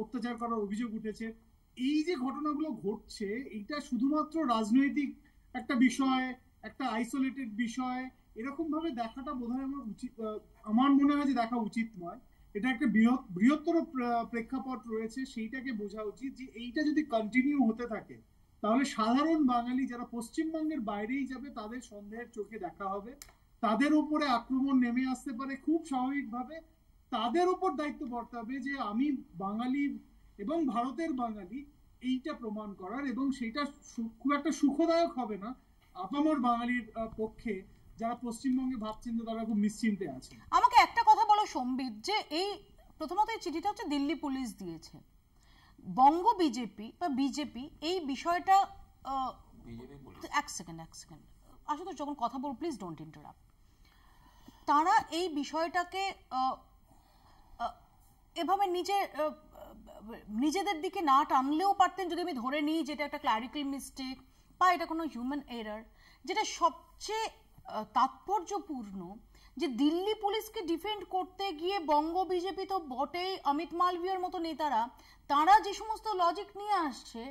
S10: অত্যাচার করার অভিযোগ উঠেছে, এই যে ঘটনাগুলো ঘটছে, এটা শুধুমাত্র রাজনৈতিক একটা বিষয়, একটা আইসোলেটেড বিষয়, এরকম ভাবে দেখাটা বোধহয় আমার মনে হয় যে দেখা উচিত নয়। এটা একটা বৃহত্তর প্রেক্ষাপট রয়েছে, সেইটাকে বোঝা উচিত যে এইটা যদি কন্টিনিউ হতে থাকে তাহলে সাধারণ বাঙালি যারা পশ্চিমবঙ্গের বাইরেই যাবে তাদের সন্দেহের চোখে দেখা হবে, তাদের উপরে আক্রমণ নেমে আসতে পারে খুব স্বাভাবিকভাবে। তাদের উপর দায়িত্ব বর্তাবে যে আমি বাঙালি এবং ভারতের বাঙালি এইটা প্রমাণ করার, এবং সেটা খুব একটা সুখদায়ক হবে না আপামর বাঙালির পক্ষে যারা পশ্চিমবঙ্গে ভাবছেন যে তারা খুব নিশ্চিন্তে আছে।
S1: আমাকে একটা কথা বলো সম্বিত, যে এই প্রথমত এই চিঠিটা হচ্ছে দিল্লি পুলিশ দিয়েছে, বঙ্গ বিজেপি বা বিজেপি এই বিষয়টা এক সেকেন্ড আশুতোষ যখন কথা বল প্লিজ ডোন্ট ইন্টারাপ্ট। তারা এই বিষয়টাকে এভাবে নিজেদের দিকে না টানলেও পারতেন, যদি আমি ধরে নিই যেটা একটা ক্লারিক্যাল মিস্টেক বা এটা কোনো হিউম্যান এরার। যেটা সবচেয়ে তাৎপর্যপূর্ণ যে দিল্লি পুলিশকে ডিফেন্ড করতে গিয়ে বঙ্গ বিজেপি তো বটেই, অমিত মালভিয়ার মতো নেতারা তারা যে সমস্ত লজিক নিয়ে আসছে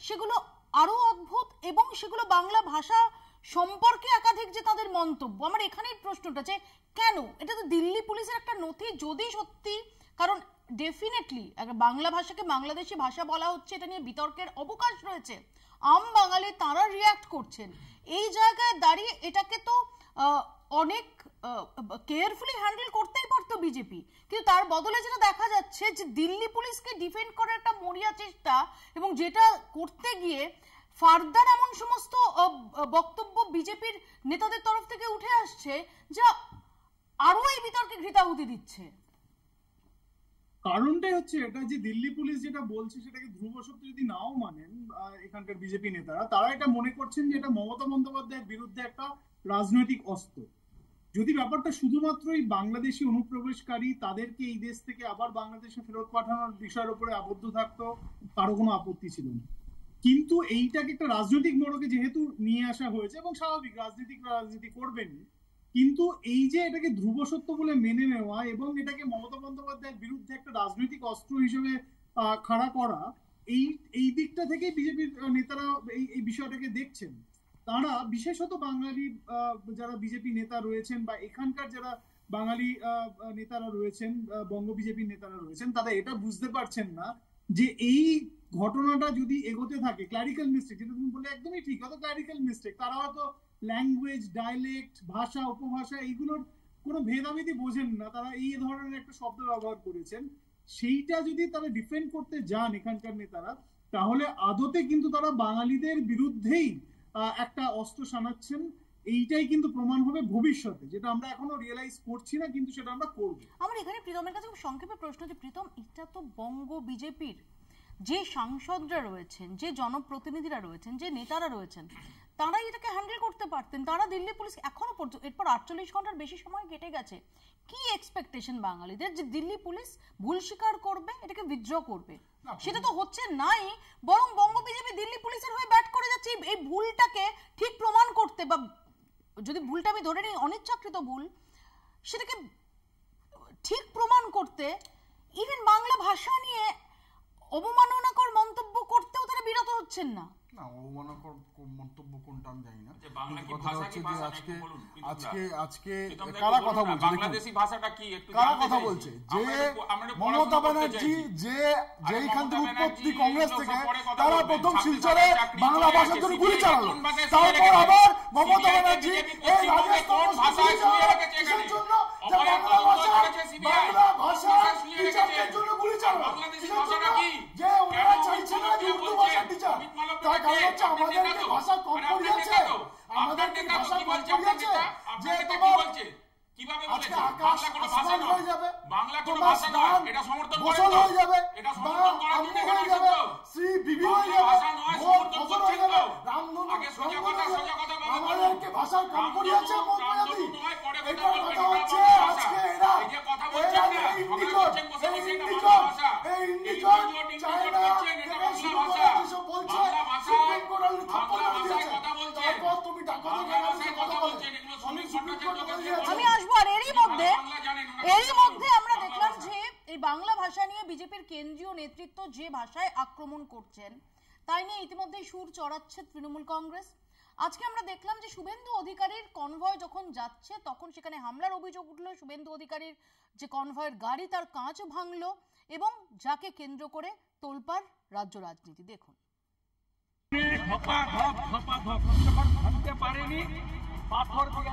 S1: সেগুলো আরো অদ্ভুত, এবং সেগুলো বাংলা ভাষা সম্পর্কে একাধিক যে তাদের মন্তব্য। আমার এখানেই প্রশ্নটা যে কেন, এটা তো দিল্লি পুলিশের একটা নথি, যদি সত্যি, কারণ ডেফিনেটলি বাংলা ভাষাকে বাংলাদেশি ভাষা বলা হচ্ছে, এটা নিয়ে বিতর্কের অবকাশ রয়েছে, আম বাঙালি তারা রিয়াক্ট করছেন, এই জায়গায় দাঁড়িয়ে এটাকে তো অনেক কেয়ারফুলি হ্যান্ডেল করতেই পারতো বিজেপি, কিন্তু তার বদলে যেটা দেখা যাচ্ছে যে দিল্লি পুলিশকে ডিফেন্ড করার একটা মরিয়া চেষ্টা, এবং যেটা করতে গিয়ে ফার্দার এমন সমস্ত বক্তব্য বিজেপির নেতাদের তরফ থেকে উঠে আসছে যা আরো এই বিতর্কে ঘৃতাহুতি দিচ্ছে।
S10: কারণটাই হচ্ছে এটা যে দিল্লি পুলিশ যেটা বলছে সেটাকে ধ্রুব সত্য যদি নাও মানেন এখানকার বিজেপি নেতারা, তারা এটা মনে করছেন যে এটা মমতা বন্দ্যোপাধ্যায়ের বিরুদ্ধে একটা রাজনৈতিক অস্ত্র। যদি ব্যাপারটা শুধুমাত্রই বাংলাদেশি অনুপ্রবেশকারী তাদেরকে এই দেশ থেকে আবার বাংলাদেশে ফেরত পাঠানোর বিষয়ের উপরে আবদ্ধ থাকতো, কারো কোনো আপত্তি ছিল না। কিন্তু এইটাকে একটা রাজনৈতিক মোড়কে যেহেতু নিয়ে আসা হয়েছে, এবং স্বাভাবিক রাজনীতি করবেনই, কিন্তু এই যে এটাকে ধ্রুব সত্য বলে মেনে নেওয়া এবং এটাকে মমতা বন্দ্যোপাধ্যায়ের বিরুদ্ধে একটা রাজনৈতিক অস্ত্র হিসেবে খাড়া করা, এই দিকটা থেকে বিজেপির নেতারা এই বিষয়টাকে দেখছেন। তারা বিশেষত বাঙালি যারা বিজেপি নেতা রয়েছেন বা এখানকার যারা বাঙালি নেতারা রয়েছেন, বঙ্গ বিজেপির নেতারা রয়েছেন, তারা এটা বুঝতে পারছেন না যে এই ঘটনাটা যদি এগোতে থাকে, ক্লারিক্যাল মিস্টেক যেটা তুমি বলে একদমই ঠিক, হয়তো ক্লারিক্যাল মিস্টেক, তারা হয়তো ল্যাঙ্গুয়েজ, ডায়ালেক্ট, ভাষা, উপভাষা এইগুলোর কোনো ভেদাভেদি বোঝেন না, তারা এই ধরনের একটা শব্দ ব্যবহার করেছেন, সেইটা যদি তারা ডিফেন্ড করতে যান এখানকার নেতারা, তাহলে আদতে কিন্তু তারা বাঙালিদের বিরুদ্ধেই একটা অস্ত্র শানাচ্ছেন। এইটাই কিন্তু প্রমাণ হবে ভবিষ্যতে, যেটা আমরা এখনো রিয়েলাইজ করছি না, কিন্তু সেটা আমরা করব।
S1: আমার এখানে প্রীতমের কাছে খুব সংক্ষেপে প্রশ্ন, যে প্রীতম, এটা তো বঙ্গ বিজেপির যে সাংসদরা রয়েছেন, যে জনপ্রতিনিধিরা রয়েছেন, যে নেতারা রয়েছেন, তারাই এটাকে হ্যান্ডেল করতে পারতেন। তারা দিল্লি পুলিশ এখনো পর্যন্ত, এরপর 48 ঘন্টার বেশি সময় কেটে গেছে, কি এক্সপেকটেশন বাঙালিদের যে দিল্লি পুলিশ ভুল স্বীকার করবে, এটাকে উইথড্র করবে? সেটা তো হচ্ছে নাই, বরং বঙ্গ বিজেপি দিল্লি পুলিশের হয়ে ব্যাট করে যাচ্ছে এই ভুলটাকে ঠিক প্রমাণ করতে, বা যদি ভুলটা আমি ধরে নিই অনিচ্ছাকৃত ভুল, সেটাকে ঠিক প্রমাণ করতে ইভেন বাংলা ভাষা নিয়ে অবমাননাকর মন্তব্য করতেও তারা বিরত হচ্ছেন না।
S6: না, অবমাননাকর মন্তব্য কোনটা আমি জানি না। আজকে কারা কথা বলছে,
S8: বাংলাদেশি ভাষাটা কি একটু
S6: কারা কথা বলছে, যে মমতা ব্যানার্জি যেইখান থেকে উৎপত্তি কংগ্রেস থেকে, তারা প্রথম শিলচরে বাংলা ভাষার জন্য গুলি চালালো, তারপর আবার মমতা ব্যানার্জি এই রাজস্থান ভাষায় কিসের জন্য, যে বাংলা ভাষা টিচারদের জন্য গুলি চালালো, কিসের জন্য, যে ওনারা চাইছে না যে উর্দু ভাষার টিচার, তার কারণ হচ্ছে আমাদেরকে ভাষা কম পড়িয়েছে, আমাদেরকে ভাষা কম পড়িয়েছে, যে তোমার
S8: কিভাবে
S6: আজকে আকাশ আসমান হয়ে যাবে,
S8: বাংলা কোনো ভাষা নয়, এটা সমর্থন করে
S6: গোসল হয়ে যাবে,
S8: এটা সমর্থন করার জন্য এখানে
S6: হয়ে যাবে, শ্রী বিবি হয়ে যাবে,
S8: ভাষা নয়, সমর্থন করছেন তো।
S6: রামধনু,
S8: আগে সোজা কথা বলবেন,
S6: আমাদেরকে ভাষা কম পড়িয়েছে মমতাদি, এটা কথা হচ্ছে আজকে এরা
S8: এই যে কথা বলছেন না, ঝগড়া করছেন, বসে বসে এটা বাংলা ভাষা,
S6: এই ইন্ডিজট চায়না
S8: এটা বাংলা ভাষা,
S6: বলছে,
S8: বাংলা ভাষা,
S6: সুপ্রিম কোর্ট অলরেডি থাপ্পড়
S8: বাংলা
S6: দিয়েছে,
S8: ভাষায় কথা বলছেন,
S6: তারপর তুমি ডাকো তো
S8: বাংলা ভাষায় কথা বলছেন, এগুলো শ্রমিক ভট্টাচার্য,
S1: আমি আসবো। আর এরই মধ্যে আমরা দেখলাম যে এই বাংলা ভাষা নিয়ে বিজেপির কেন্দ্রীয় নেতৃত্ব যে ভাষায় আক্রমণ করছেন, তাই নিয়ে ইতিমধ্যেই সুর চড়াচ্ছে তৃণমূল কংগ্রেস। আজকে আমরা দেখলাম যে শুভেন্দু অধিকারীর কনভয় যখন যাচ্ছে, তখন সেখানে হামলার অভিযোগ উঠলো, শুভেন্দু অধিকারীর যে কনভয়ের গাড়ি তার কাঁচ ভাঙলো, এবং যাকে কেন্দ্র করে তোলপাড় রাজ্য রাজনীতি। দেখুন,
S11: ভাঙতে পারেনি, পাথর দিয়ে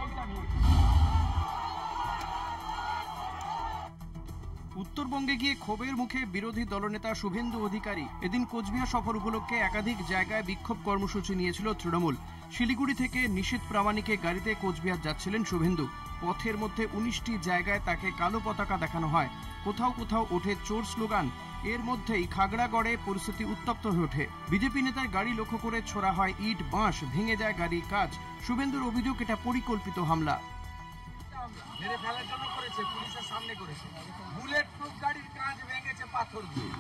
S12: উত্তরবঙ্গে গিয়ে ক্ষোভের মুখে বিরোধী দলনেতা শুভেন্দু অধিকারী। এদিন কোচবিহার সফর উপলক্ষে একাধিক জায়গায় বিক্ষোভ কর্মসূচি নিয়েছিল তৃণমূল। শিলিগুড়ি থেকে নিশীথ প্রামাণিকে গাড়িতে কোচবিহার যাচ্ছিলেন শুভেন্দু। পথের মধ্যে 19টি জায়গায় তাকে কালো পতাকা দেখানো হয়। কোথাও কোথাও ওঠে চোর স্লোগান। এর মধ্যেই খাগড়াগড়ে পরিস্থিতি উত্তপ্ত হয়ে ওঠে। বিজেপি নেতার গাড়ি লক্ষ্য করে ছোড়া হয় ইট, বাঁশ, ভেঙে যায় গাড়ির কাঁচ। শুভেন্দুর অভিযোগ এটা পরিকল্পিত হামলা।
S11: মেরে ফেলার জন্য করেছে, পুলিশের সামনে করেছে। বুলেট প্রুফ গাড়ির কাঁচ ভেঙেছে পাথর দিয়ে।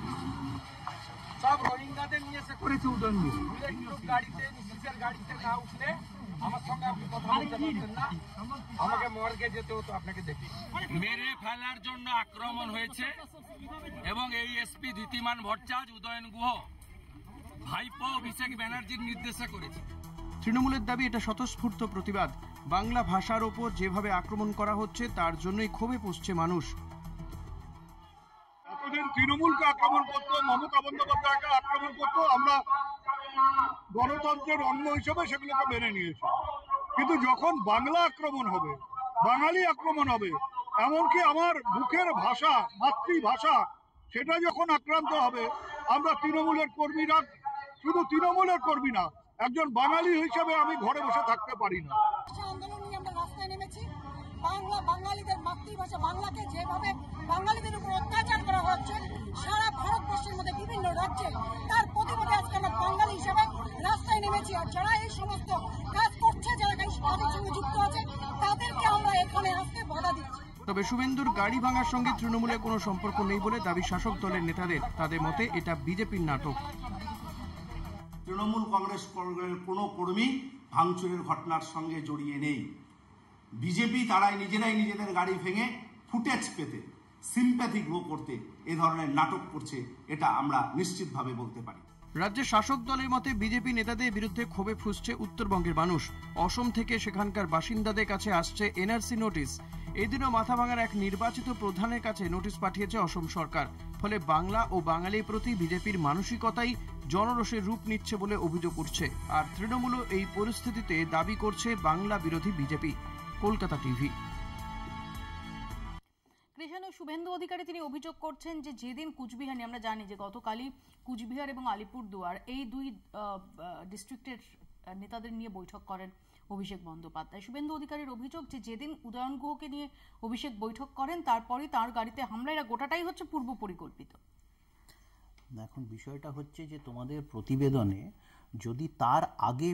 S11: সব রোহিঙ্গাদের নিয়ে এসে করেছে উদন্ড। বুলেট প্রুফ গাড়িতে, নিশীথের গাড়িতে না উঠলে আমার সঙ্গে আপনি কথা বলতে পারতেন না, আমাকে মর্গে যেতে হতো আপনাকে দেখে। মেরে ফেলার জন্য আক্রমণ হয়েছে এবং এই এসপি ধীতিমান ভট্টাচার্য, উদয়ন গুহ ভাইপো অভিষেক ব্যানার্জির নির্দেশে করেছে।
S12: তৃণমূলের দাবি এটা স্বতঃস্ফূর্ত প্রতিবাদ। বাংলা ভাষার ওপর যেভাবে আক্রমণ করা হচ্ছে তার জন্যই ক্ষোভে পুষছে মানুষ।
S13: এতদিন তৃণমূলকে আক্রমণ করতো, মমতা বন্দ্যোপাধ্যায়কে আক্রমণ করতো, আমরা গণতন্ত্রের অঙ্গ হিসেবে সেগুলোকে মেনে নিয়েছি। কিন্তু যখন বাংলা আক্রমণ হবে, বাঙালি আক্রমণ হবে, এমনকি আমার বুকের ভাষা, মাতৃভাষা, সেটা যখন আক্রান্ত হবে, আমরা তৃণমূলের কর্মীরা, শুধু তৃণমূলের কর্মী না, একজন বাঙালি হিসেবে আমি ঘরে বসে থাকতে পারি না।
S14: আন্দোলন নিয়ে আমরা রাস্তায় নেমেছি। বাংলা, বাঙালিদের মাতৃভাষা বাংলাকে যেভাবে বাঙালিদের উপর অত্যাচার করা হচ্ছে সারা ভারতবর্ষের মধ্যে বিভিন্ন রাজ্যে, তার প্রতিবাদে আজকে আমরা বাঙালি হিসেবে রাস্তায় নেমেছি। আর যারা এই সমস্ত কাজ করছে, যারা এই সমাজের সঙ্গে যুক্ত আছে, তাদেরকে আমরা এখানে আসতে বাধা দিচ্ছি।
S12: তবে শুভেন্দুর গাড়ি ভাঙার সঙ্গে তৃণমূলের কোনো সম্পর্ক নেই বলে দাবি শাসক দলের নেতাদের। তাদের মতে এটা বিজেপির নাটক।
S15: তৃণমূল কংগ্রেস কোনো কর্মী ভাঙচুরের ঘটনার সঙ্গে জড়িয়ে নেই। বিজেপি তারাই নিজেরাই নিজেদের গাড়ি ভেঙে ফুটেজ পেতে, সিম্প্যাথি গ্রো করতে এ ধরনের নাটক করছে, এটা আমরা নিশ্চিতভাবে বলতে পারি।
S12: রাজ্যের শাসক দলের মতে বিজেপি নেতাদের বিরুদ্ধে ক্ষোভে ফুঁসছে উত্তরবঙ্গের মানুষ। অসম থেকে সেখানকার বাসিন্দাদের কাছে আসছে এনআরসি নোটিশ। এদিনও মাথাভাঙার এক নির্বাচিত প্রধানের কাছে নোটিশ পাঠিয়েছে অসম সরকার। ফলে বাংলা ও বাঙালির প্রতি বিজেপির মানসিকতাই জনরোষের রূপ নিচ্ছে বলে অভিযোগ উঠছে। আর তৃণমূলও এই পরিস্থিতিতে দাবি করছে বাংলা বিরোধী বিজেপি। কলকাতা টিভি।
S1: কৃষ্ণ শুভেন্দু অধিকারী তিনি অভিযোগ করছেন যে যেদিন কুচবিহার নিয়ে আমরা জানি যে গতকালই কুচবিহার এবং আলিপুরদুয়ার এই দুই ডিস্ট্রিক্টের নেতাদের নিয়ে বৈঠক করেন অভিষেক বন্দ্যোপাধ্যায়। শুভেন্দু অধিকারীর অভিযোগ যে যেদিন উদয়ন গুহকে নিয়ে অভিষেক বৈঠক করেন তারপরই তার গাড়িতে হামলা, এরা গোটাটাই হচ্ছে পূর্ব পরিকল্পিত।
S5: এখন বিষয়টা হচ্ছে যে তোমাদের প্রতিবেদনে যদি তার আগে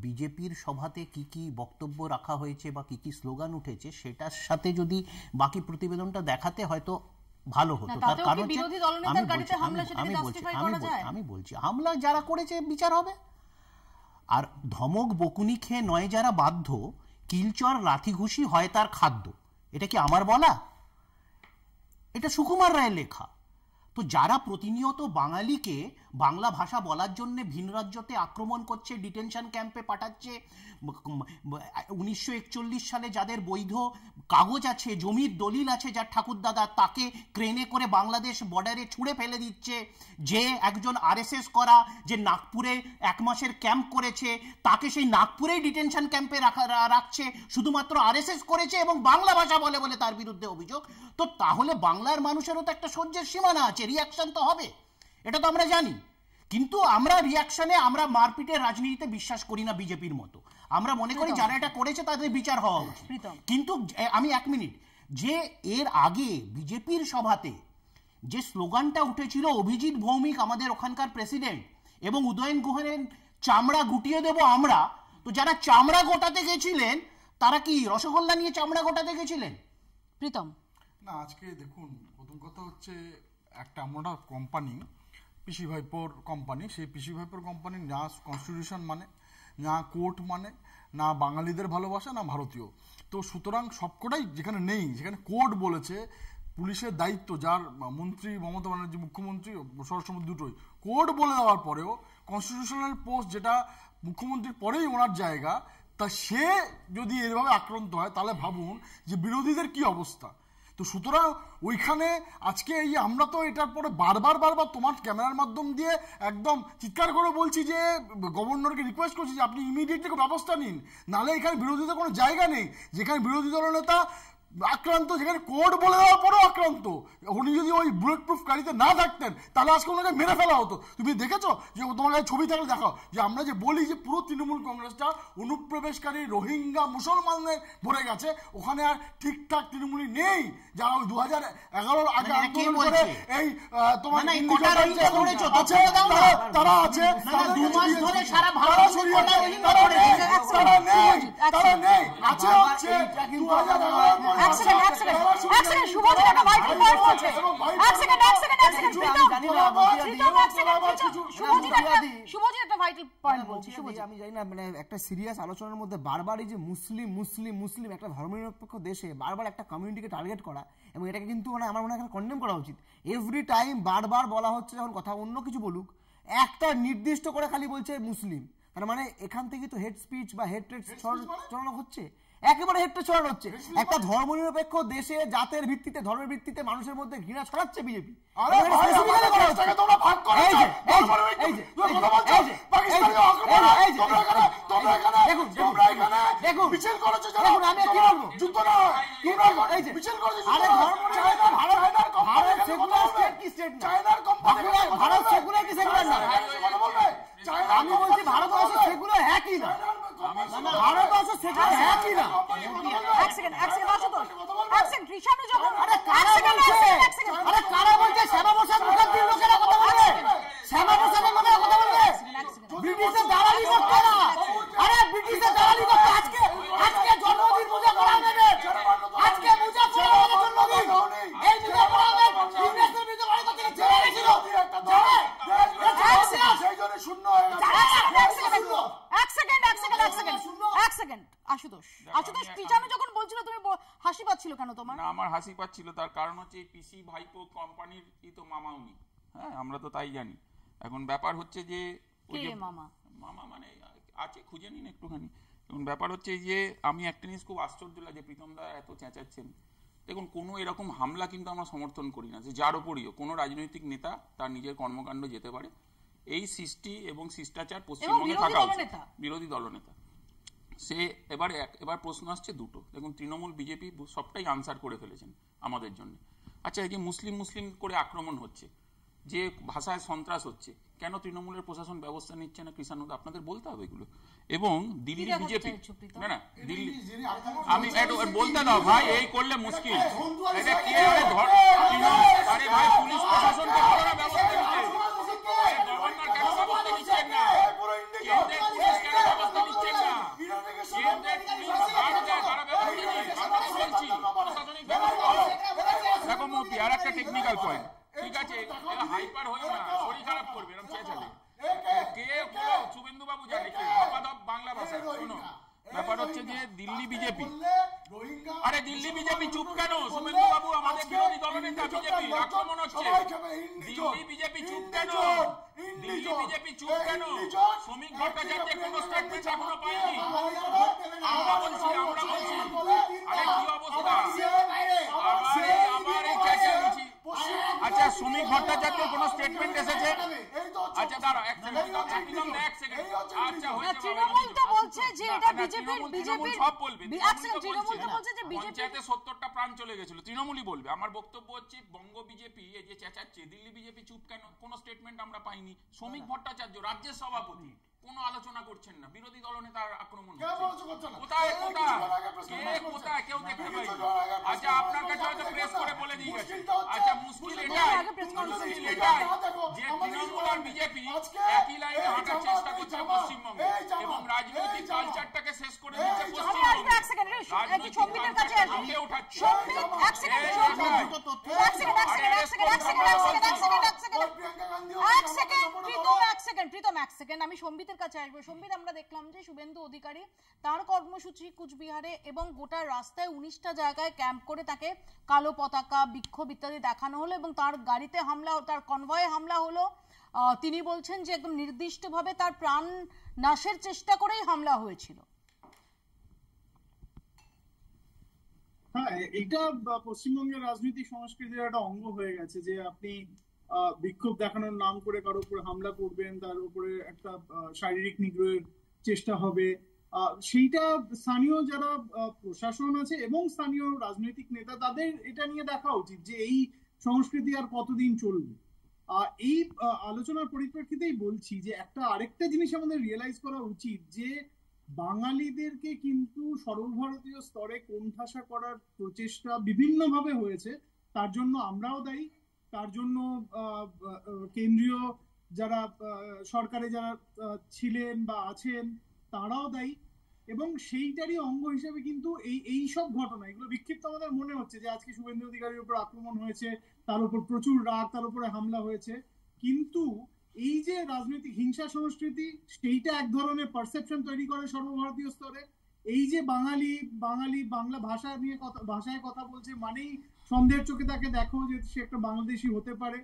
S5: বিজেপির সভাতে কি কি বক্তব্য রাখা হয়েছে বা কি কি স্লোগান উঠেছে সেটার সাথে যদি বাকি প্রতিবেদনটা দেখাতে হয়তো ভালো হতো। তার কারণ আমি বলছি হামলা যারা করেছে বিচার হবে। আর ধমক বকুনি খেয়ে নয় যারা বাধ্য, কিলচর লাথি ঘুষি হয় তার খাদ্য, এটা কি আমার বলা? এটা সুকুমার রায়ের লেখা। তো যারা প্রতিনিয়ত বাঙালিকে বাংলা ভাষা বলার জন্য ভিন রাজ্যতে আক্রমণ করছে, ডিটেনশন ক্যাম্পে পাঠাচ্ছে, 1941 সালে যাদের বৈধ কাগজ আছে, জমির দলিল আছে, যার ঠাকুরদাদা, তাকে ক্রেনে করে বাংলাদেশ বর্ডারে ছুঁড়ে ফেলে দিচ্ছে, যে একজন আরএসএস করা, যে নাগপুরে 1 মাসের ক্যাম্প করেছে, তাকে সেই নাগপুরেই ডিটেনশন ক্যাম্পে রাখছে, শুধুমাত্র আরএসএস করেছে এবং বাংলা ভাষা বলে বলে তার বিরুদ্ধে অভিযোগ। তো তাহলে বাংলার মানুষেরও তো একটা সহ্যের সীমানা আছে, রিয়াকশন তো হবে, এটা তো আমরা জানি। কিন্তু আমরা রিয়াকশনে, আমরা মারপিটের রাজনীতিতে বিশ্বাস করি না বিজেপির মতো। আমরা মনে করি যারা এটা করেছে তাদের বিচার হওয়া উচিত। কিন্তু আমি 1 মিনিট, যে এর আগে বিজেপির সভাতে যে স্লোগানটা উঠেছিল অভিজিৎ ভৌমিক আমাদের ওখানকার প্রেসিডেন্ট এবং উদয়ন গুহের চামড়া গুটিয়ে দেব আমরা, তো যারা চামড়া গোটাতে গেছিলেন তারা কি রসগোল্লা নিয়ে চামড়া গোটাতে গেছিলেন?
S1: প্রীতম
S6: না, আজকে দেখুন, প্রথম কথা হচ্ছে একটা আমরা কোম্পানি, পিসি ভাইপোর কোম্পানি, সেই পিসি ভাইপোর কোম্পানি না কনস্টিটিউশন মানে, না কোর্ট মানে, না বাঙালিদের ভালোবাসা, না ভারতীয়। তো সুতরাং সবকটাই যেখানে নেই, যেখানে কোর্ট বলেছে পুলিশের দায়িত্ব, যার মন্ত্রী মমতা ব্যানার্জি মুখ্যমন্ত্রী, স্বরাষ্ট্রমন্ত্রী দুটোই, কোর্ট বলে দেওয়ার পরেও কনস্টিটিউশনাল পোস্ট যেটা মুখ্যমন্ত্রীর পরেই ওনার জায়গা, তা সে যদি এভাবে আক্রান্ত হয় তাহলে ভাবুন যে বিরোধীদের কি অবস্থা। তো সুতরাং ওইখানে আজকে এই আমরা তো এটার পরে বারবার তোমার ক্যামেরার মাধ্যম দিয়ে একদম চিৎকার করে বলছি যে গভর্নরকে রিকোয়েস্ট করছি যে আপনি ইমিডিয়েটলি ব্যবস্থা নিন, নাহলে এখানে বিরোধীদের কোনো জায়গা নেই। যেখানে বিরোধী দলনেতা আক্রান্ত, যেখানে কোর্ট বলে দেওয়ার পরেও আক্রান্ত। উনি যদি ওই বুলেট প্রুফ গাড়িতে না থাকতেন তাহলে আজকে ওনাকে মেরে ফেলা হতো। তুমি দেখেছো যে তোমার কাছে ছবি থাকলে দেখাও, যে আমরা যে বলি যে পুরো তৃণমূল কংগ্রেসটা অনুপ্রবেশকারী রোহিঙ্গা মুসলমানদের ভরে গেছে, ওখানে আর ঠিকঠাক তৃণমূলই নেই। যারা ওই 2011 আগে আন্দোলন করে এই তোমার তারা আছে, তারা নেই আছে হচ্ছে 2011
S1: শুভজিৎ একটা ভাইটাল পয়েন্ট বলছে।
S7: আমি জানি না, মানে একটা সিরিয়াস আলোচনার মধ্যে বারবার এই যে মুসলিম মুসলিম মুসলিম একটা ধর্মনিরপেক্ষ দেশে বারবার একটা কমিউনিটিকে টার্গেট করা, এবং এটাকে কিন্তু মানে আমার মনে হয় কন্ডেম করা উচিত। এভরি টাইম বারবার বলা হচ্ছে যখন কথা অন্য কিছু বলুক, একটা নির্দিষ্ট করে খালি বলছে মুসলিম, তার মানে এখান থেকে তো হেড স্পিচ বা হেড ট্রেড ছড়ানো হচ্ছে, একেবারে হেডটা ছড়ানো হচ্ছে। একটা ধর্মনিরপেক্ষ দেশে জাতের ভিত্তিতে ধর্মের ভিত্তিতে মানুষের মধ্যে ঘৃণা ছড়াচ্ছে বিজেপি। আমি বলছি ভারতবর্ষ সেকুলার হ্যাঁ কি না, ভারতবর্ষ সেকুলার হ্যাঁ কি না। কারা বলছে শ্যামাপ্রসাদ মুখার্জির লোকেরা কথা বলবে, শ্যামাপ্রসাদের লোকেরা কথা বলবে, ব্রিটিশের দালালি করতে না। আরে ব্রিটিশের দালালি করতে আজকে জন্মদিন পূজা করা হবে, আজকে পূজা করা হবে জন্মদিন, এই পূজা করা হবে ইংরেজদের বিরুদ্ধে লড়াই করতে চলে গেছিল, সেই জন্য শূন্য হয়ে গেছে।
S1: আশুতোষ টিচানো যখন বলছিল তুমি হাসি পাচ্ছিল কেন তোমার?
S8: না, আমার হাসি পাচ্ছিল তার কারণ হচ্ছে এই পিসি ভাইপো কোম্পানির তো মামা উনি, হ্যাঁ আমরা তো তাই জানি। এখন ব্যাপার হচ্ছে যে
S1: মামা
S8: মানে আছে, খুঁজে নিন একটুখানি। এখন ব্যাপার হচ্ছে যে আমি একটা জিনিস খুব আশ্চর্য লাগে, প্রীতম দা এত চেঁচাচ্ছেন। দেখুন, কোনো এরকম হামলা কিন্তু আমরা সমর্থন করি না যে যার ওপরই কোনো রাজনৈতিক নেতা তার নিজের কর্মকাণ্ড যেতে পারে। এই সৃষ্টি এবং শিষ্টাচার পশ্চিমবঙ্গে থাকা উচিত। বিরোধী দলনেতা সে এবার প্রশ্ন আসছে দুটো। দেখুন, তৃণমূল বিজেপি সবটাই আনসার করে ফেলেছেন আমাদের জন্য। আচ্ছা, এই যে মুসলিম মুসলিম করে আক্রমণ হচ্ছে, যে ভাষায় সন্ত্রাস হচ্ছে, কেন তৃণমূলের প্রশাসন ব্যবস্থা নিচ্ছে না কৃষাণু? আপনাদের বলতে হবে এগুলো। এবং দিল্লি বিজেপি না দিল্লি, আমি বলতে দাও ভাই, এই করলে মুশকিল। আরে ভাই, পুলিশ প্রশাসনকে বলো না ব্যবস্থা নিতে, গভর্নর কেন ব্যবস্থা নিচ্ছেন না, কেন্দ্রের পুলিশ কেন ব্যবস্থা নিচ্ছেন না, কেন্দ্রের পুলিশ তারা ব্যবস্থা বলছি প্রশাসনিক ব্যবস্থা। দেখো মতি, আর একটা টেকনিক্যাল পয়েন্ট, ঠিক আছে, হাইপার হয়ে না, শরীর খারাপ করবে এরকম চেঁচালে। কে বলো, শুভেন্দু বাবু জানে কে, বাংলা ভাষা শোনো। ব্যাপার হচ্ছে যে দিল্লি বিজেপি, আরে দিল্লি বিজেপি চুপ কেন? শুভেন্দু বাবু আমাদের বিরোধী দলনেতা, বিজেপি আক্রমণ হচ্ছে, দিল্লি বিজেপি চুপ কেন? দিল্লি বিজেপি চুপ কেন? শ্রমিক ভট্টাচার্যের কোনো স্টেটমেন্ট এখনো পাইনি। আমরা বলছি আরে কি অবস্থা, আবার এই চেঁচামেচি। আচ্ছা, শ্রমিক ভট্টাচার্যের কোনো স্টেটমেন্ট এসেছে? আচ্ছা দাঁড়া এক সেকেন্ড, আচ্ছা
S1: তৃণমূল তো বলছে যে এটা বিজেপির
S8: সব বলবে,
S1: তৃণমূল তো বলছে যে
S8: পঞ্চায়েতে 70টা প্রাণ চলে গেছিল, তৃণমূলই বলবে। আমার বক্তব্য হচ্ছে বঙ্গ বিজেপি এই যে চেঁচাচ্ছে, দিল্লি বিজেপি চুপ কেন? কোনো স্টেটমেন্ট আমরা পাইনি। শ্রমিক ভট্টাচার্য রাজ্যের সভাপতি কোনো আলোচনা করছেন না, বিরোধী দলনেতার আক্রমণ কোথায় কোথায় কেউ দেখতে পাইনি। আচ্ছা, আপনার কাছে হয়তো প্রেস করে বলে দিয়ে গেছে। আচ্ছা, মুশকিল এটাই যে তৃণমূল আর বিজেপি একই লাইনে হাঁটার চেষ্টা করছে পশ্চিমবঙ্গে, এবং রাজনৈতিক কালচারটাকে শেষ করে দিচ্ছে পশ্চিমবঙ্গে, রাজনৈতিক কালচারকে উঠাচ্ছে।
S1: আমি সম্বিতের কাছে আসবো। সম্বিত, আমরা দেখলাম যে শুভেন্দু অধিকারী তার কর্মসূচি কুচবিহারে এবং গোটা রাস্তায় 19টা জায়গায় ক্যাম্প করে তাকে কালো পতাকা, বিক্ষোভ ইত্যাদি দেখানো হলো এবং তার গাড়িতে হামলা, তার কনভয়ে হামলা হলো। তিনি বলছেন যে একদম নির্দিষ্টভাবে তার প্রাণ নাশের চেষ্টা করেই হামলা হয়েছিল।
S10: হ্যাঁ, এটা পশ্চিমবঙ্গের রাজনৈতিক সংস্কৃতির একটা অঙ্গ হয়ে গেছে যে আপনি বিক্ষোভ দেখানোর নাম করে কারোর উপরে হামলা করবেন, তার উপরে একটা শারীরিক নিগ্রহের চেষ্টা হবে, সেইটা স্থানীয় যারা প্রশাসন আছে এবং স্থানীয় রাজনৈতিক নেতা তাদের এটা নিয়ে দেখা উচিত যে এই সংস্কৃতি আর কতদিন চলবে। এই আলোচনার পরিপ্রেক্ষিতেই বলছি যে আরেকটা জিনিস আমাদের রিয়েলাইজ করা উচিত যে বাঙালিদেরকে কিন্তু সর্বভারতীয় স্তরে কোণঠাসা করার প্রচেষ্টা বিভিন্নভাবে হয়েছে। তার জন্য আমরাও দায়ী, তার জন্য কেন্দ্রীয় যারা সরকারে যারা ছিলেন বা আছেন তারাও দায়ী, এবং সেইটারই অঙ্গ হিসেবে কিন্তু এই সব ঘটনা, এগুলো বিক্ষিপ্ত আমাদের মনে হচ্ছে যে আজকে শুভেন্দু অধিকারীর উপর আক্রমণ হয়েছে, তার উপর প্রচুর রাগ, তার উপরে হামলা হয়েছে, কিন্তু এই যে রাজনৈতিক হিংসা সংস্কৃতি সেইটা এক ধরনের পারসেপশন তৈরি করে সর্বভারতীয় স্তরে। এই যে বাঙালি বাংলা ভাষায় কথা বলছে মানেই সন্দেহের চোখে তাকে দেখো যে সে একটা বাংলাদেশি হতে পারে,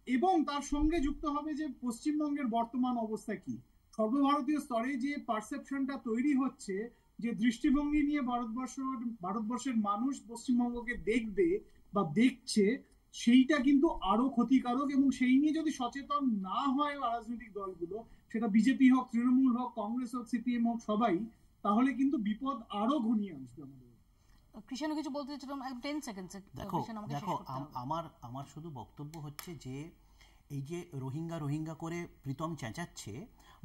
S10: এবং তার সঙ্গে যুক্ত হবে যে পশ্চিমবঙ্গের বর্তমান অবস্থা কি। সর্বভারতীয় স্তরে যে পারসেপশনটা তৈরি হচ্ছে, যে দৃষ্টিভঙ্গি নিয়ে ভারতবর্ষের মানুষ পশ্চিমবঙ্গকে দেখবে বা দেখছে, সেইটা কিন্তু আরো ক্ষতিকারক, এবং সেই নিয়ে যদি সচেতন না হয় রাজনৈতিক দলগুলো, সেটা বিজেপি হোক, তৃণমূল হোক, কংগ্রেস হোক, সিপিএম হোক, সবাই, তাহলে কিন্তু বিপদ আরো ঘনিয়ে আসবে আমাদের।
S1: কৃষ্ণ কিছু বলতে চাইছিলাম 10 সেকেন্ডে।
S5: দেখো আমার শুধু বক্তব্য হচ্ছে যে এই যে রোহিঙ্গা করে প্রীতম চেঁচাচ্ছে,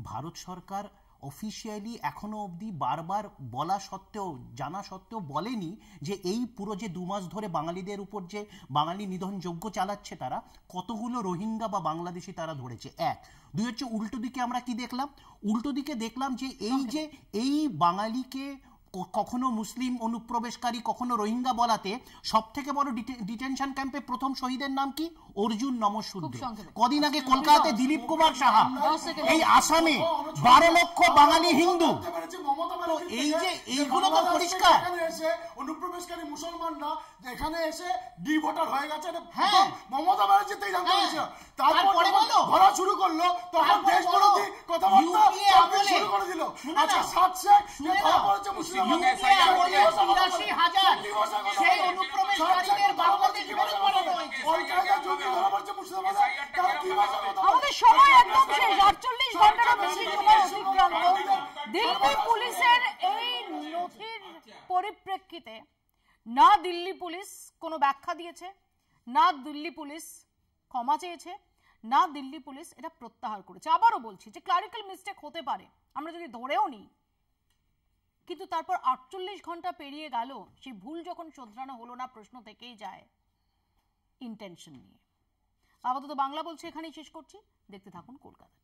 S5: ভারত সরকার অফিসিয়ালি এখনো অবধি বারবার বলা সত্ত্বেও, জানা সত্ত্বেও বলেনি যে এই পুরো যে 2 মাস ধরে বাঙালিদের উপর যে বাঙালি নিধন যজ্ঞ চালাচ্ছে তারা কতগুলো রোহিঙ্গা বা বাংলাদেশি তারা ধরেছে। 1, 2 হচ্ছে উল্টো দিকে আমরা কি দেখলাম, উল্টো দিকে দেখলাম যে এই বাঙালিকে কখনো মুসলিম অনুপ্রবেশকারী কখনো রোহিঙ্গা বলাতে সব থেকে বড় ডিটেনশন ক্যাম্পে প্রথম শহীদের নাম কি? অর্জুন নমঃশূদ্র। কদিন আগে কলকাতাতে দিলীপ কুমার সাহা, এই আসামে 12 লক্ষ বাঙালি হিন্দু। তো এই যে এইগুলো তো পরিষ্কার
S6: অনুপ্রবেশকারী মুসলমানরা এখানে এসে ডি ভোটার হয়ে গেছে। হ্যাঁ, মমতা ব্যানার্জিতেই জানতে পেরেছিল, তারপরে ধরা শুরু করলো, তখন দেশ বিরোধী কথাবার্তা শুরু করে দিল। আচ্ছা, 7 শেখ ধরা পড়েছে মুসলিম,
S1: আমাদের সময় একদম শেষ, 48 ঘন্টার বেশি সময় অতিক্রান্ত। দিল্লি পুলিশের এই নথির পরিপ্রেক্ষিতে না দিল্লি পুলিশ কোনো ব্যাখ্যা দিয়েছে, না দিল্লি পুলিশ ক্ষমা চেয়েছে, না দিল্লি পুলিশ এটা প্রত্যাহার করেছে। আবারও বলছি যে ক্লারিক্যাল মিস্টেক হতে পারে, আমরা যদি ধরেও নিই, কিন্তু তারপর 48 ঘন্টা পেরিয়ে গেল, সেই ভুল যখন শোধরানো হলো না, প্রশ্ন থেকেই যায় ইন্টেনশন নিয়ে। আপাতত বাংলা বলছে এখানেই শেষ করছি, দেখতে থাকুন কলকাতা।